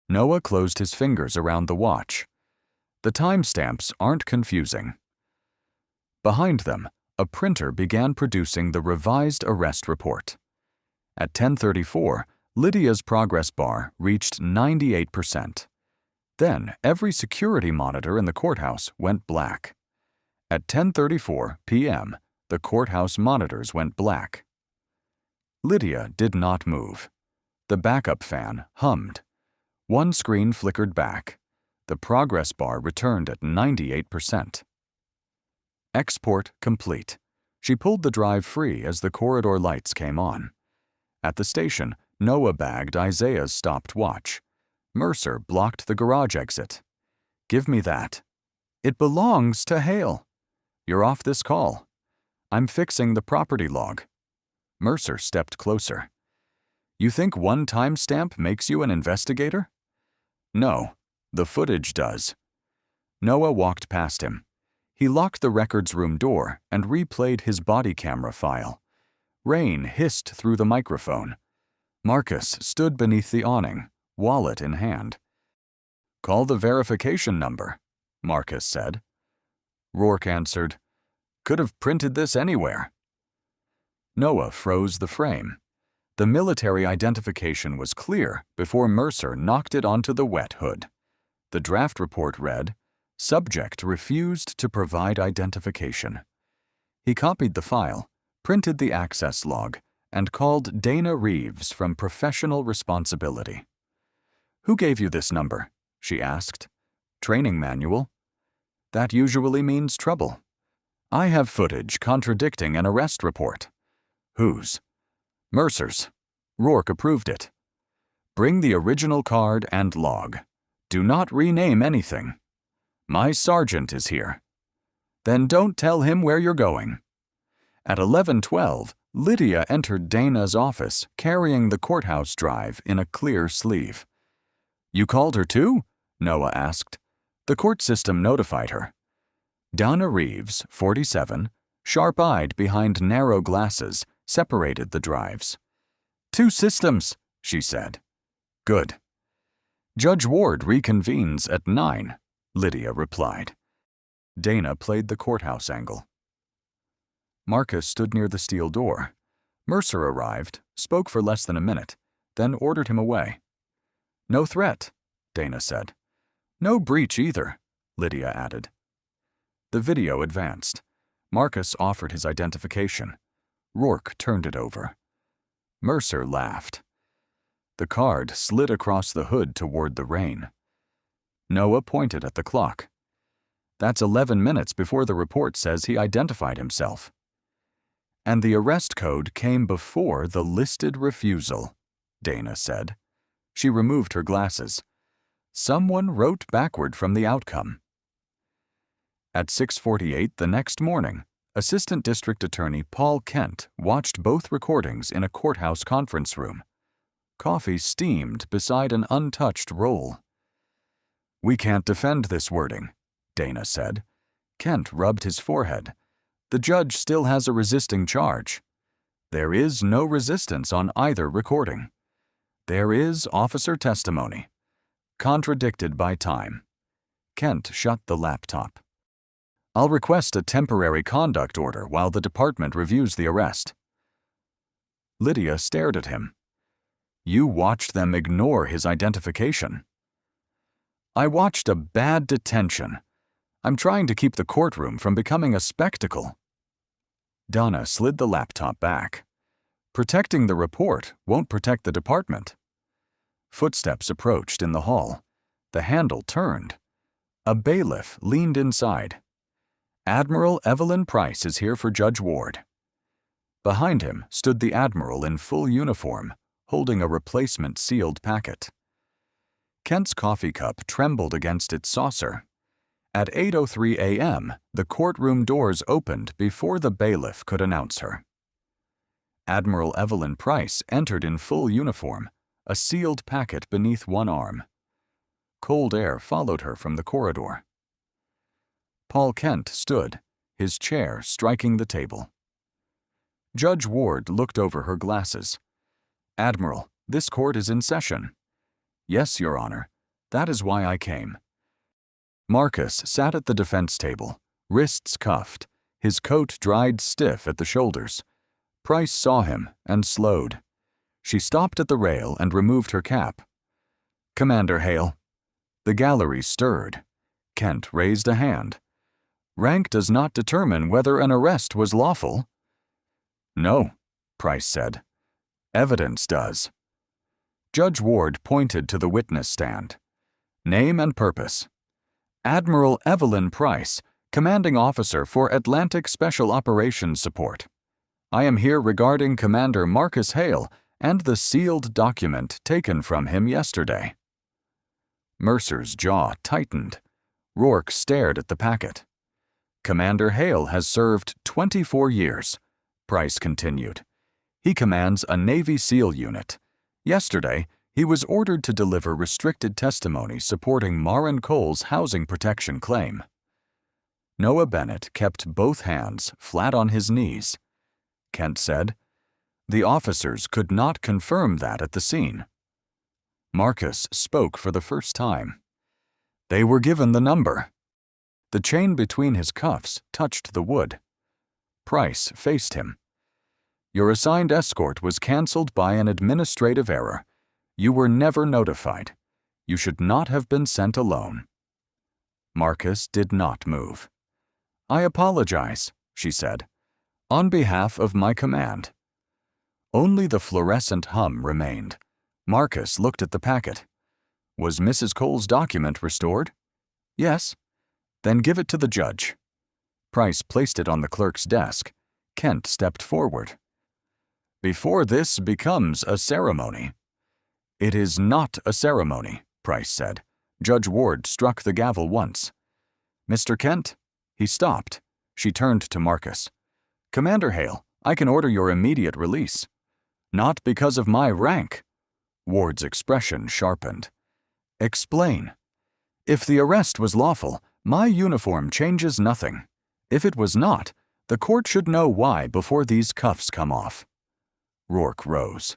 Noah closed his fingers around the watch. The timestamps aren't confusing. Behind them, a printer began producing the revised arrest report. At 10:34, Lydia's progress bar reached 98%. Then, every security monitor in the courthouse went black. At 10:34 p.m., the courthouse monitors went black. Lydia did not move. The backup fan hummed. One screen flickered back. The progress bar returned at 98%. Export complete. She pulled the drive free as the corridor lights came on. At the station, Noah bagged Isaiah's stopped watch. Mercer blocked the garage exit. Give me that. It belongs to Hale. You're off this call. I'm fixing the property log. Mercer stepped closer. You think one timestamp makes you an investigator? No, the footage does. Noah walked past him. He locked the records room door and replayed his body camera file. Rain hissed through the microphone. Marcus stood beneath the awning, wallet in hand. Call the verification number, Marcus said. Rourke answered, Could have printed this anywhere. Noah froze the frame. The military identification was clear before Mercer knocked it onto the wet hood. The draft report read, "Subject refused to provide identification." He copied the file, printed the access log, and called Dana Reeves from Professional Responsibility. "Who gave you this number?" she asked. "Training manual." "That usually means trouble." "I have footage contradicting an arrest report." "Whose?" "Mercer's. Rourke approved it." "Bring the original card and log. Do not rename anything." "My sergeant is here." "Then don't tell him where you're going." At 11:12, Lydia entered Dana's office carrying the courthouse drive in a clear sleeve. "You called her too?" Noah asked. "The court system notified her." Donna Reeves, 47, sharp-eyed behind narrow glasses, separated the drives. "Two systems," she said. "Good." "Judge Ward reconvenes at 9, Lydia replied. Dana played the courthouse angle. Marcus stood near the steel door. Mercer arrived, spoke for less than a minute, then ordered him away. "No threat," Dana said. "No breach either," Lydia added. The video advanced. Marcus offered his identification. Rourke turned it over. Mercer laughed. The card slid across the hood toward the rain. Noah pointed at the clock. "That's 11 minutes before the report says he identified himself." "And the arrest code came before the listed refusal," Dana said. She removed her glasses. "Someone wrote backward from the outcome." At 6:48 the next morning, Assistant District Attorney Paul Kent watched both recordings in a courthouse conference room. Coffee steamed beside an untouched roll. "We can't defend this wording," Dana said. Kent rubbed his forehead. "The judge still has a resisting charge." "There is no resistance on either recording." "There is officer testimony." "Contradicted by time." Kent shut the laptop. "I'll request a temporary conduct order while the department reviews the arrest." Lydia stared at him. "You watched them ignore his identification." "I watched a bad detention. I'm trying to keep the courtroom from becoming a spectacle." Donna slid the laptop back. "Protecting the report won't protect the department." Footsteps approached in the hall. The handle turned. A bailiff leaned inside. "Admiral Evelyn Price is here for Judge Ward." Behind him stood the Admiral in full uniform, holding a replacement sealed packet. Kent's coffee cup trembled against its saucer. At 8:03 a.m., the courtroom doors opened before the bailiff could announce her. Admiral Evelyn Price entered in full uniform, a sealed packet beneath one arm. Cold air followed her from the corridor. Paul Kent stood, his chair striking the table. Judge Ward looked over her glasses. "Admiral, this court is in session." "Yes, Your Honor. That is why I came." Marcus sat at the defense table, wrists cuffed, his coat dried stiff at the shoulders. Price saw him and slowed. She stopped at the rail and removed her cap. "Commander Hale." The gallery stirred. Kent raised a hand. "Rank does not determine whether an arrest was lawful." "No," Price said. "Evidence does." Judge Ward pointed to the witness stand. "Name and purpose." "Admiral Evelyn Price, Commanding Officer for Atlantic Special Operations Support. I am here regarding Commander Marcus Hale and the sealed document taken from him yesterday." Mercer's jaw tightened. Rourke stared at the packet. "Commander Hale has served 24 years," Price continued. "He commands a Navy SEAL unit. Yesterday, he was ordered to deliver restricted testimony supporting Marin Cole's housing protection claim." Noah Bennett kept both hands flat on his knees. Kent said, "The officers could not confirm that at the scene." Marcus spoke for the first time. "They were given the number." The chain between his cuffs touched the wood. Price faced him. Your assigned escort was canceled by an administrative error. You were never notified. You should not have been sent alone. Marcus did not move. I apologize, she said, on behalf of my command. Only the fluorescent hum remained. Marcus looked at the packet. Was Mrs. Cole's document restored? Yes. Then give it to the judge. Price placed it on the clerk's desk. Kent stepped forward. Before this becomes a ceremony. It is not a ceremony, Price said. Judge Ward struck the gavel once. Mr. Kent? He stopped. She turned to Marcus. Commander Hale, I can order your immediate release. Not because of my rank. Ward's expression sharpened. Explain. If the arrest was lawful, my uniform changes nothing. If it was not, the court should know why before these cuffs come off. Rourke rose.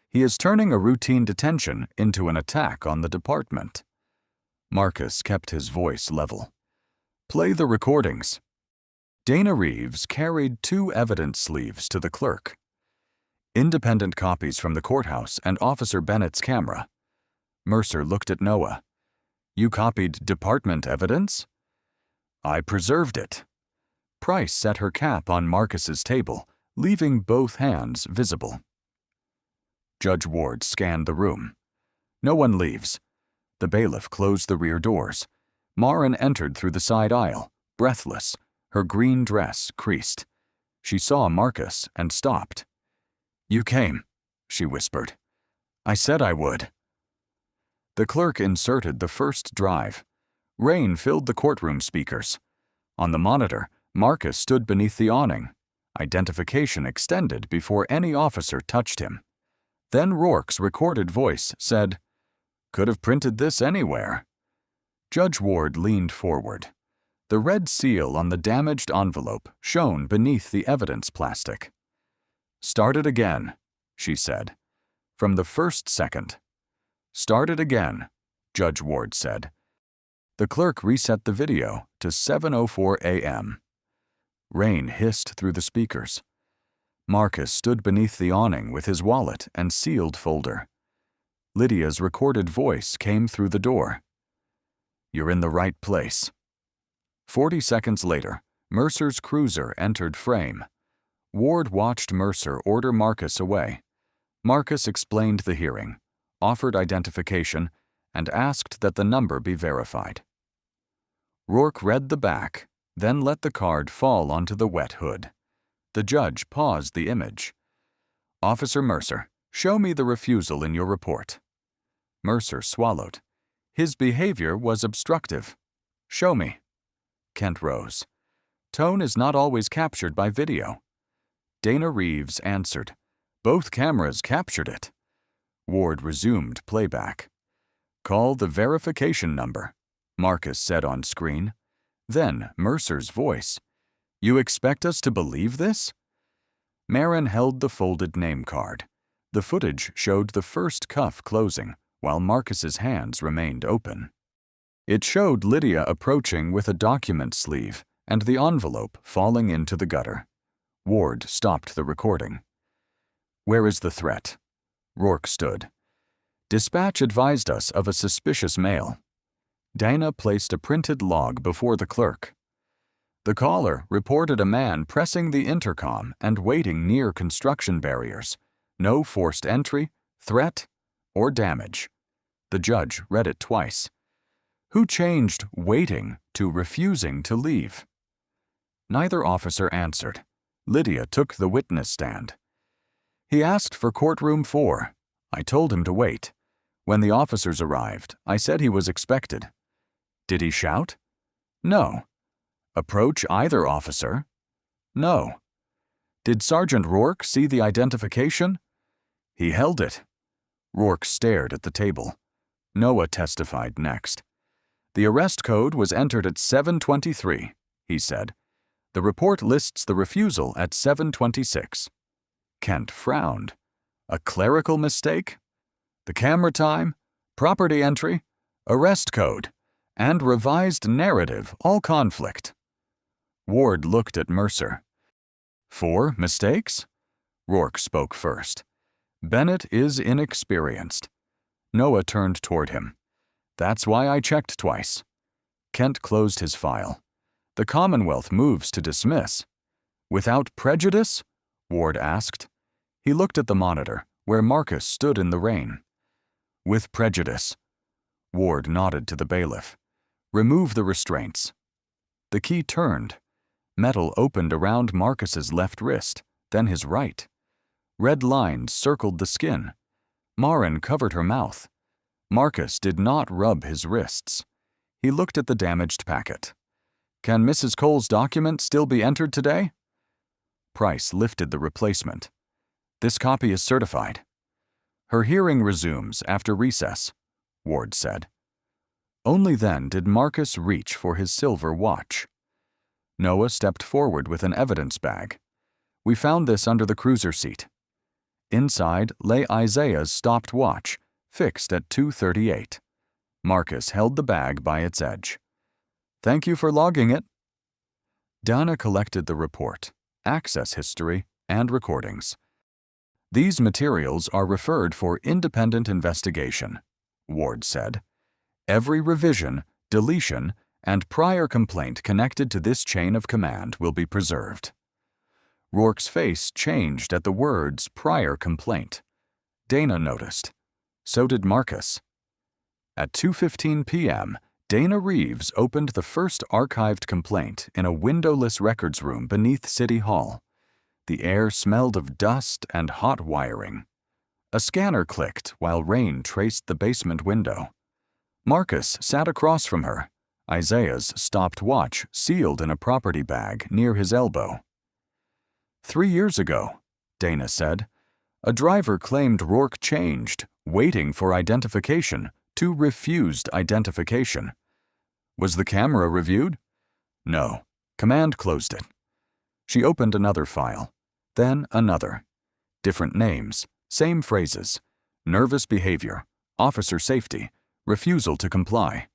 He is turning a routine detention into an attack on the department. Marcus kept his voice level. Play the recordings. Dana Reeves carried 2 evidence sleeves to the clerk. Independent copies from the courthouse and Officer Bennett's camera. Mercer looked at Noah. You copied department evidence? I preserved it. Price set her cap on Marcus's table, leaving both hands visible. Judge Ward scanned the room. No one leaves. The bailiff closed the rear doors. Marin entered through the side aisle, breathless, her green dress creased. She saw Marcus and stopped. You came, she whispered. I said I would. The clerk inserted the first drive. Rain filled the courtroom speakers. On the monitor, Marcus stood beneath the awning. Identification extended before any officer touched him. Then Rourke's recorded voice said, Could have printed this anywhere. Judge Ward leaned forward. The red seal on the damaged envelope shone beneath the evidence plastic. Start it again, she said. From the first second. Start it again, Judge Ward said. The clerk reset the video to 7:04 a.m. Rain hissed through the speakers. Marcus stood beneath the awning with his wallet and sealed folder. Lydia's recorded voice came through the door. You're in the right place. 40 seconds later, Mercer's cruiser entered frame. Ward watched Mercer order Marcus away. Marcus explained the hearing, offered identification, and asked that the number be verified. Rourke read the back, then let the card fall onto the wet hood. The judge paused the image. Officer Mercer, show me the refusal in your report. Mercer swallowed. His behavior was obstructive. Show me. Kent rose. Tone is not always captured by video. Dana Reeves answered. Both cameras captured it. Ward resumed playback. Call the verification number, Marcus said on screen. Then Mercer's voice. You expect us to believe this? Marin held the folded name card. The footage showed the first cuff closing, while Marcus's hands remained open. It showed Lydia approaching with a document sleeve and the envelope falling into the gutter. Ward stopped the recording. Where is the threat? Rourke stood. Dispatch advised us of a suspicious mail. Dana placed a printed log before the clerk. The caller reported a man pressing the intercom and waiting near construction barriers. No forced entry, threat, or damage. The judge read it twice. Who changed waiting to refusing to leave? Neither officer answered. Lydia took the witness stand. He asked for courtroom 4. I told him to wait. When the officers arrived, I said he was expected. Did he shout? No. Approach either officer? No. Did Sergeant Rourke see the identification? He held it. Rourke stared at the table. Noah testified next. The arrest code was entered at 7:23, he said. The report lists the refusal at 7:26. Kent frowned. A clerical mistake? The camera time, property entry, arrest code, and revised narrative all conflict. Ward looked at Mercer. 4 mistakes? Rourke spoke first. "Bennett is inexperienced." Noah turned toward him. "That's why I checked twice." Kent closed his file. "The Commonwealth moves to dismiss." "Without prejudice?" Ward asked. He looked at the monitor, where Marcus stood in the rain. "With prejudice." Ward nodded to the bailiff. "Remove the restraints." The key turned. Metal opened around Marcus's left wrist, then his right. Red lines circled the skin. Marin covered her mouth. Marcus did not rub his wrists. He looked at the damaged packet. "Can Mrs. Cole's document still be entered today?" Price lifted the replacement. "This copy is certified." "Her hearing resumes after recess," Ward said. Only then did Marcus reach for his silver watch. Noah stepped forward with an evidence bag. "We found this under the cruiser seat." Inside lay Isaiah's stopped watch, fixed at 2:38. Marcus held the bag by its edge. "Thank you for logging it." Donna collected the report, access history, and recordings. "These materials are referred for independent investigation," Ward said. "Every revision, deletion, and prior complaint connected to this chain of command will be preserved." Rourke's face changed at the words prior complaint. Dana noticed. So did Marcus. At 2:15 p.m., Dana Reeves opened the first archived complaint in a windowless records room beneath City Hall. The air smelled of dust and hot wiring. A scanner clicked while rain traced the basement window. Marcus sat across from her, Isaiah's stopped watch sealed in a property bag near his elbow. 3 years ago, Dana said, a driver claimed Rourke changed, waiting for identification, to refused identification. Was the camera reviewed? No. Command closed it. She opened another file, then another. Different names, same phrases. Nervous behavior, officer safety, refusal to comply.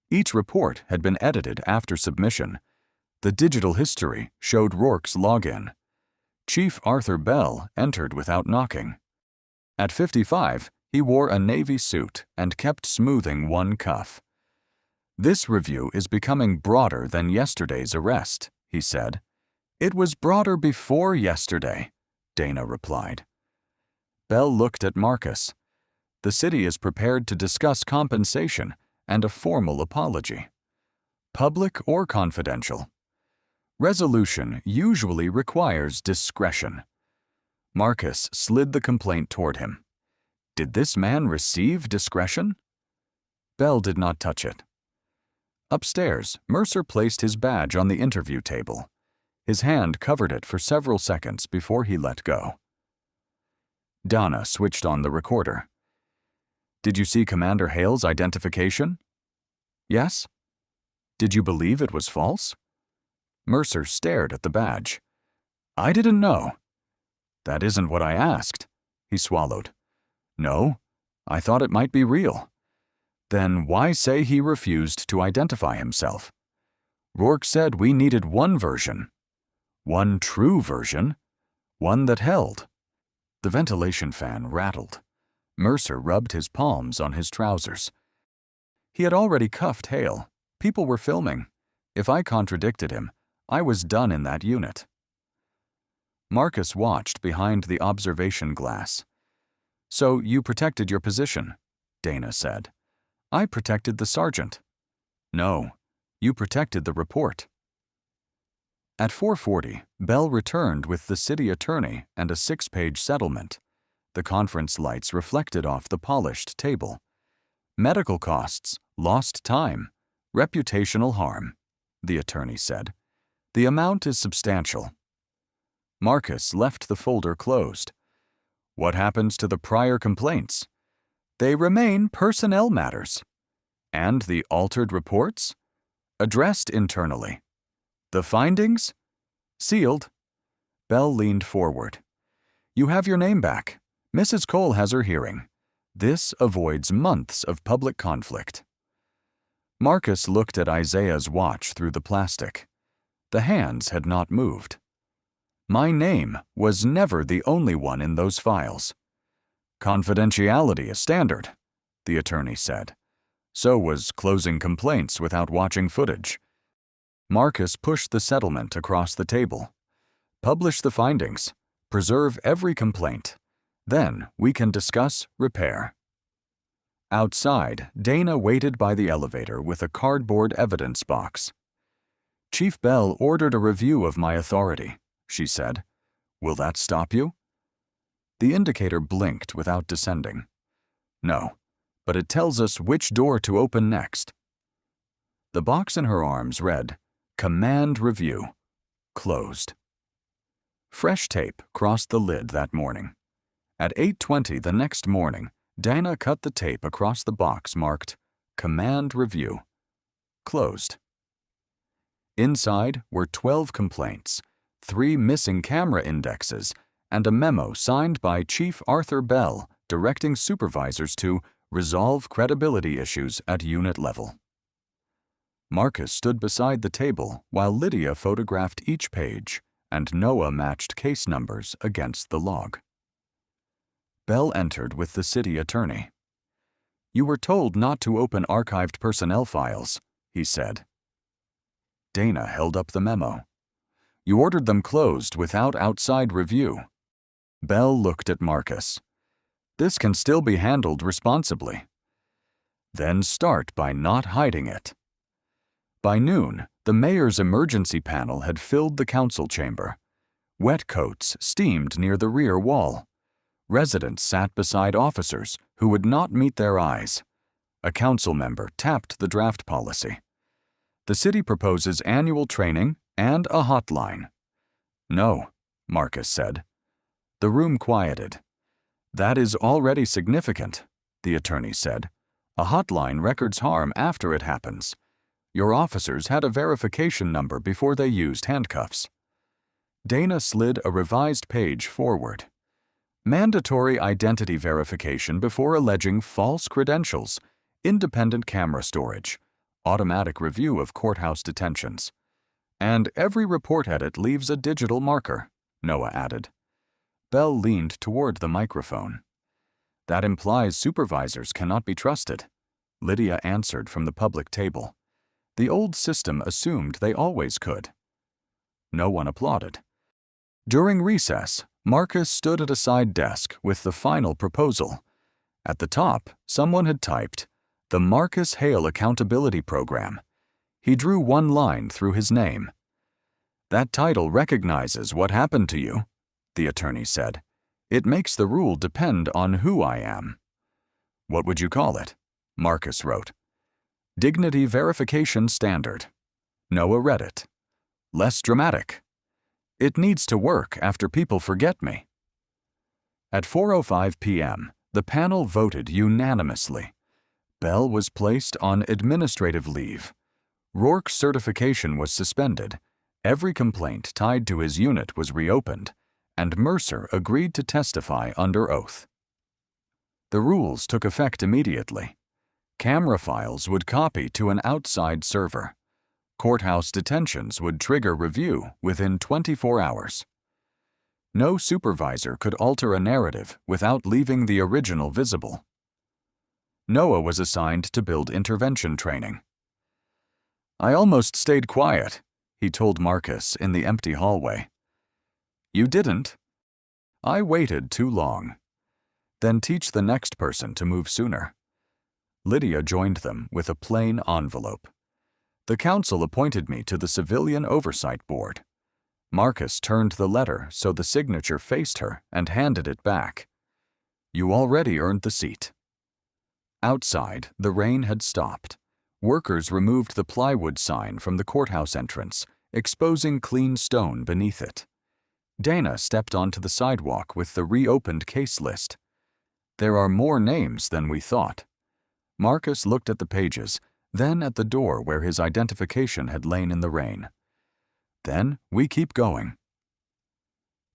Each report had been edited after submission. The digital history showed Rourke's login. Chief Arthur Bell entered without knocking. At 55, he wore a navy suit and kept smoothing one cuff. "This review is becoming broader than yesterday's arrest," he said. "It was broader before yesterday," Dana replied. Bell looked at Marcus. "The city is prepared to discuss compensation and a formal apology. Public or confidential? Resolution usually requires discretion." Marcus slid the complaint toward him. Did this man receive discretion? Bell did not touch it. Upstairs, Mercer placed his badge on the interview table. His hand covered it for several seconds before he let go. Donna switched on the recorder. "Did you see Commander Hale's identification?" "Yes." "Did you believe it was false?" Mercer stared at the badge. "I didn't know." "That isn't what I asked." He swallowed. "No, I thought it might be real." "Then why say he refused to identify himself?" "Rourke said we needed one version." "One true version? One that held." The ventilation fan rattled. Mercer rubbed his palms on his trousers. He had already cuffed Hale. People were filming. If I contradicted him, I was done in that unit. Marcus watched behind the observation glass. "So you protected your position," Dana said. "I protected the sergeant." "No, you protected the report." At 4:40, Bell returned with the city attorney and a 6-page settlement. The conference lights reflected off the polished table. "Medical costs, lost time, reputational harm," the attorney said. "The amount is substantial." Marcus left the folder closed. "What happens to the prior complaints?" "They remain personnel matters." "And the altered reports?" "Addressed internally." "The findings?" "Sealed." Bell leaned forward. "You have your name back. Mrs. Cole has her hearing. This avoids months of public conflict." Marcus looked at Isaiah's watch through the plastic. The hands had not moved. My name was never the only one in those files. Confidentiality is standard, the attorney said. So was closing complaints without watching footage. Marcus pushed the settlement across the table. Publish the findings. Preserve every complaint. Then we can discuss repair. Outside, Dana waited by the elevator with a cardboard evidence box. Chief Bell ordered a review of my authority, she said. Will that stop you? The indicator blinked without descending. No, but it tells us which door to open next. The box in her arms read, Command Review. Closed. Fresh tape crossed the lid that morning. At 8:20 the next morning, Dana cut the tape across the box marked, Command Review. Closed. Inside were 12 complaints, 3 missing camera indexes, and a memo signed by Chief Arthur Bell directing supervisors to resolve credibility issues at unit level. Marcus stood beside the table while Lydia photographed each page, and Noah matched case numbers against the log. Bell entered with the city attorney. You were told not to open archived personnel files, he said. Dana held up the memo. You ordered them closed without outside review. Bell looked at Marcus. This can still be handled responsibly. Then start by not hiding it. By noon, the mayor's emergency panel had filled the council chamber. Wet coats steamed near the rear wall. Residents sat beside officers who would not meet their eyes. A council member tapped the draft policy. The city proposes annual training and a hotline. No, Marcus said. The room quieted. That is already significant, the attorney said. A hotline records harm after it happens. Your officers had a verification number before they used handcuffs. Dana slid a revised page forward. Mandatory identity verification before alleging false credentials, independent camera storage, automatic review of courthouse detentions. And every report edit leaves a digital marker, Noah added. Bell leaned toward the microphone. That implies supervisors cannot be trusted, Lydia answered from the public table. The old system assumed they always could. No one applauded. During recess, Marcus stood at a side desk with the final proposal. At the top, someone had typed, The Marcus Hale Accountability Program. He drew one line through his name. That title recognizes what happened to you, the attorney said. It makes the rule depend on who I am. What would you call it? Marcus wrote. Dignity Verification Standard. Noah read it. Less dramatic. It needs to work after people forget me. At 4:05 p.m., the panel voted unanimously. Bell was placed on administrative leave. Rourke's certification was suspended. Every complaint tied to his unit was reopened, and Mercer agreed to testify under oath. The rules took effect immediately. Camera files would copy to an outside server. Courthouse detentions would trigger review within 24 hours. No supervisor could alter a narrative without leaving the original visible. Noah was assigned to build intervention training. I almost stayed quiet, he told Marcus in the empty hallway. You didn't. I waited too long. Then teach the next person to move sooner. Lydia joined them with a plain envelope. The council appointed me to the Civilian Oversight Board. Marcus turned the letter so the signature faced her and handed it back. You already earned the seat. Outside, the rain had stopped. Workers removed the plywood sign from the courthouse entrance, exposing clean stone beneath it. Dana stepped onto the sidewalk with the reopened case list. There are more names than we thought. Marcus looked at the pages, then at the door where his identification had lain in the rain. Then we keep going.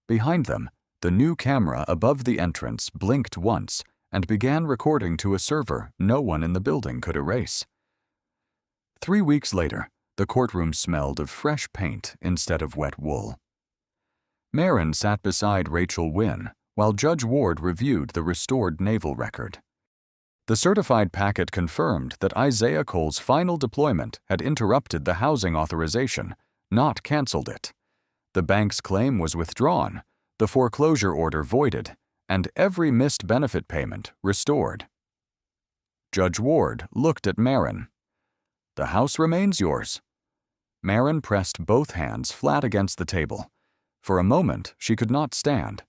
Behind them, the new camera above the entrance blinked once and began recording to a server no one in the building could erase. 3 weeks later, the courtroom smelled of fresh paint instead of wet wool. Marin sat beside Rachel Wynne while Judge Ward reviewed the restored naval record. The certified packet confirmed that Isaiah Cole's final deployment had interrupted the housing authorization, not canceled it. The bank's claim was withdrawn, the foreclosure order voided, and every missed benefit payment restored. Judge Ward looked at Marin. "The house remains yours." Marin pressed both hands flat against the table. For a moment, she could not stand.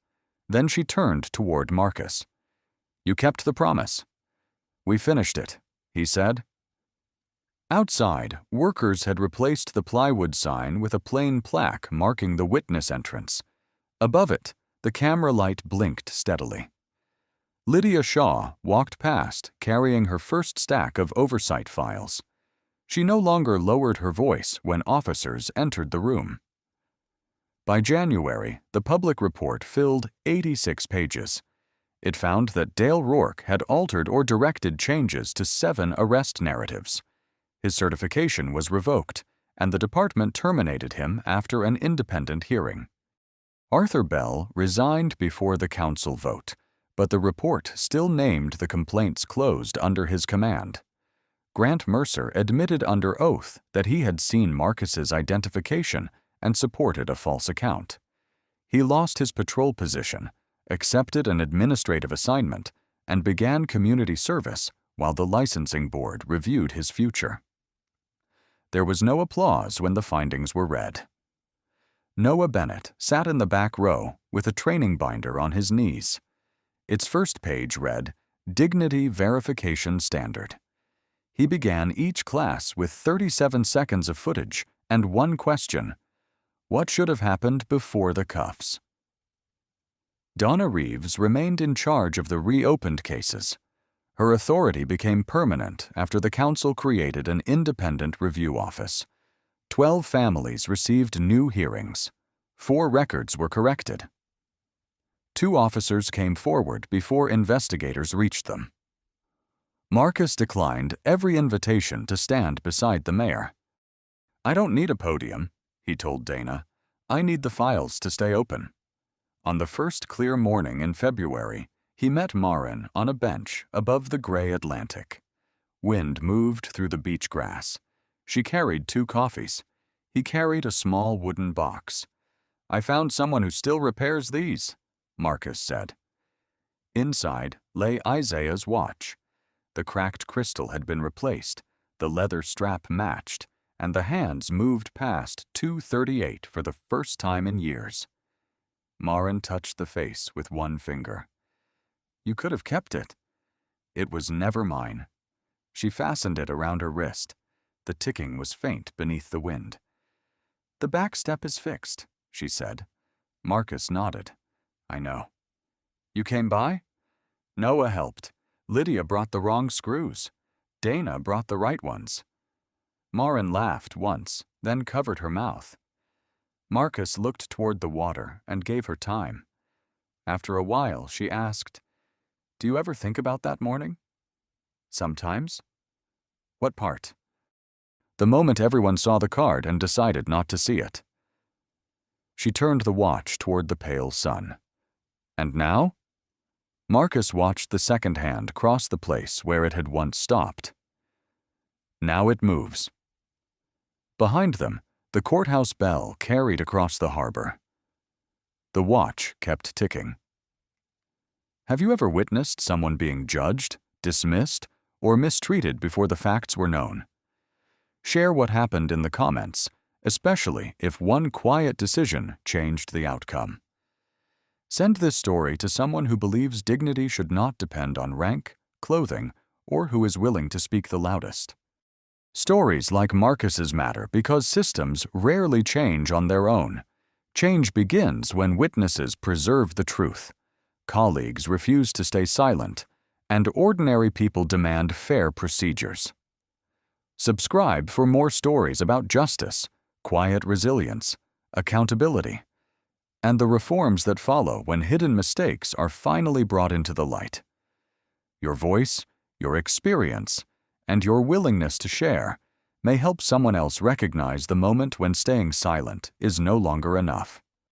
Then she turned toward Marcus. "You kept the promise." "We finished it," he said. Outside, workers had replaced the plywood sign with a plain plaque marking the witness entrance. Above it, the camera light blinked steadily. Lydia Shaw walked past, carrying her first stack of oversight files. She no longer lowered her voice when officers entered the room. By January, the public report filled 86 pages. It found that Dale Rourke had altered or directed changes to 7 arrest narratives. His certification was revoked, and the department terminated him after an independent hearing. Arthur Bell resigned before the council vote, but the report still named the complaints closed under his command. Grant Mercer admitted under oath that he had seen Marcus's identification and supported a false account. He lost his patrol position, accepted an administrative assignment, and began community service while the licensing board reviewed his future. There was no applause when the findings were read. Noah Bennett sat in the back row with a training binder on his knees. Its first page read, "Dignity Verification Standard." He began each class with 37 seconds of footage and one question: what should have happened before the cuffs? Donna Reeves remained in charge of the reopened cases. Her authority became permanent after the council created an independent review office. 12 families received new hearings. 4 records were corrected. 2 officers came forward before investigators reached them. Marcus declined every invitation to stand beside the mayor. "I don't need a podium," he told Dana. "I need the files to stay open." On the first clear morning in February, he met Marin on a bench above the gray Atlantic. Wind moved through the beach grass. She carried 2 coffees. He carried a small wooden box. "I found someone who still repairs these," Marcus said. Inside lay Isaiah's watch. The cracked crystal had been replaced, the leather strap matched, and the hands moved past 2:38 for the first time in years. Marin touched the face with one finger. "You could have kept it." "It was never mine." She fastened it around her wrist. The ticking was faint beneath the wind. "The back step is fixed," she said. Marcus nodded. "I know." "You came by?" "Noah helped. Lydia brought the wrong screws. Dana brought the right ones." Marin laughed once, then covered her mouth. Marcus looked toward the water and gave her time. After a while, she asked, "Do you ever think about that morning?" "Sometimes." "What part?" "The moment everyone saw the card and decided not to see it." She turned the watch toward the pale sun. "And now?" Marcus watched the second hand cross the place where it had once stopped. "Now it moves." Behind them, the courthouse bell carried across the harbor. The watch kept ticking. Have you ever witnessed someone being judged, dismissed, or mistreated before the facts were known? Share what happened in the comments, especially if one quiet decision changed the outcome. Send this story to someone who believes dignity should not depend on rank, clothing, or who is willing to speak the loudest. Stories like Marcus's matter because systems rarely change on their own. Change begins when witnesses preserve the truth, colleagues refuse to stay silent, and ordinary people demand fair procedures. Subscribe for more stories about justice, quiet resilience, accountability, and the reforms that follow when hidden mistakes are finally brought into the light. Your voice, your experience, and your willingness to share may help someone else recognize the moment when staying silent is no longer enough.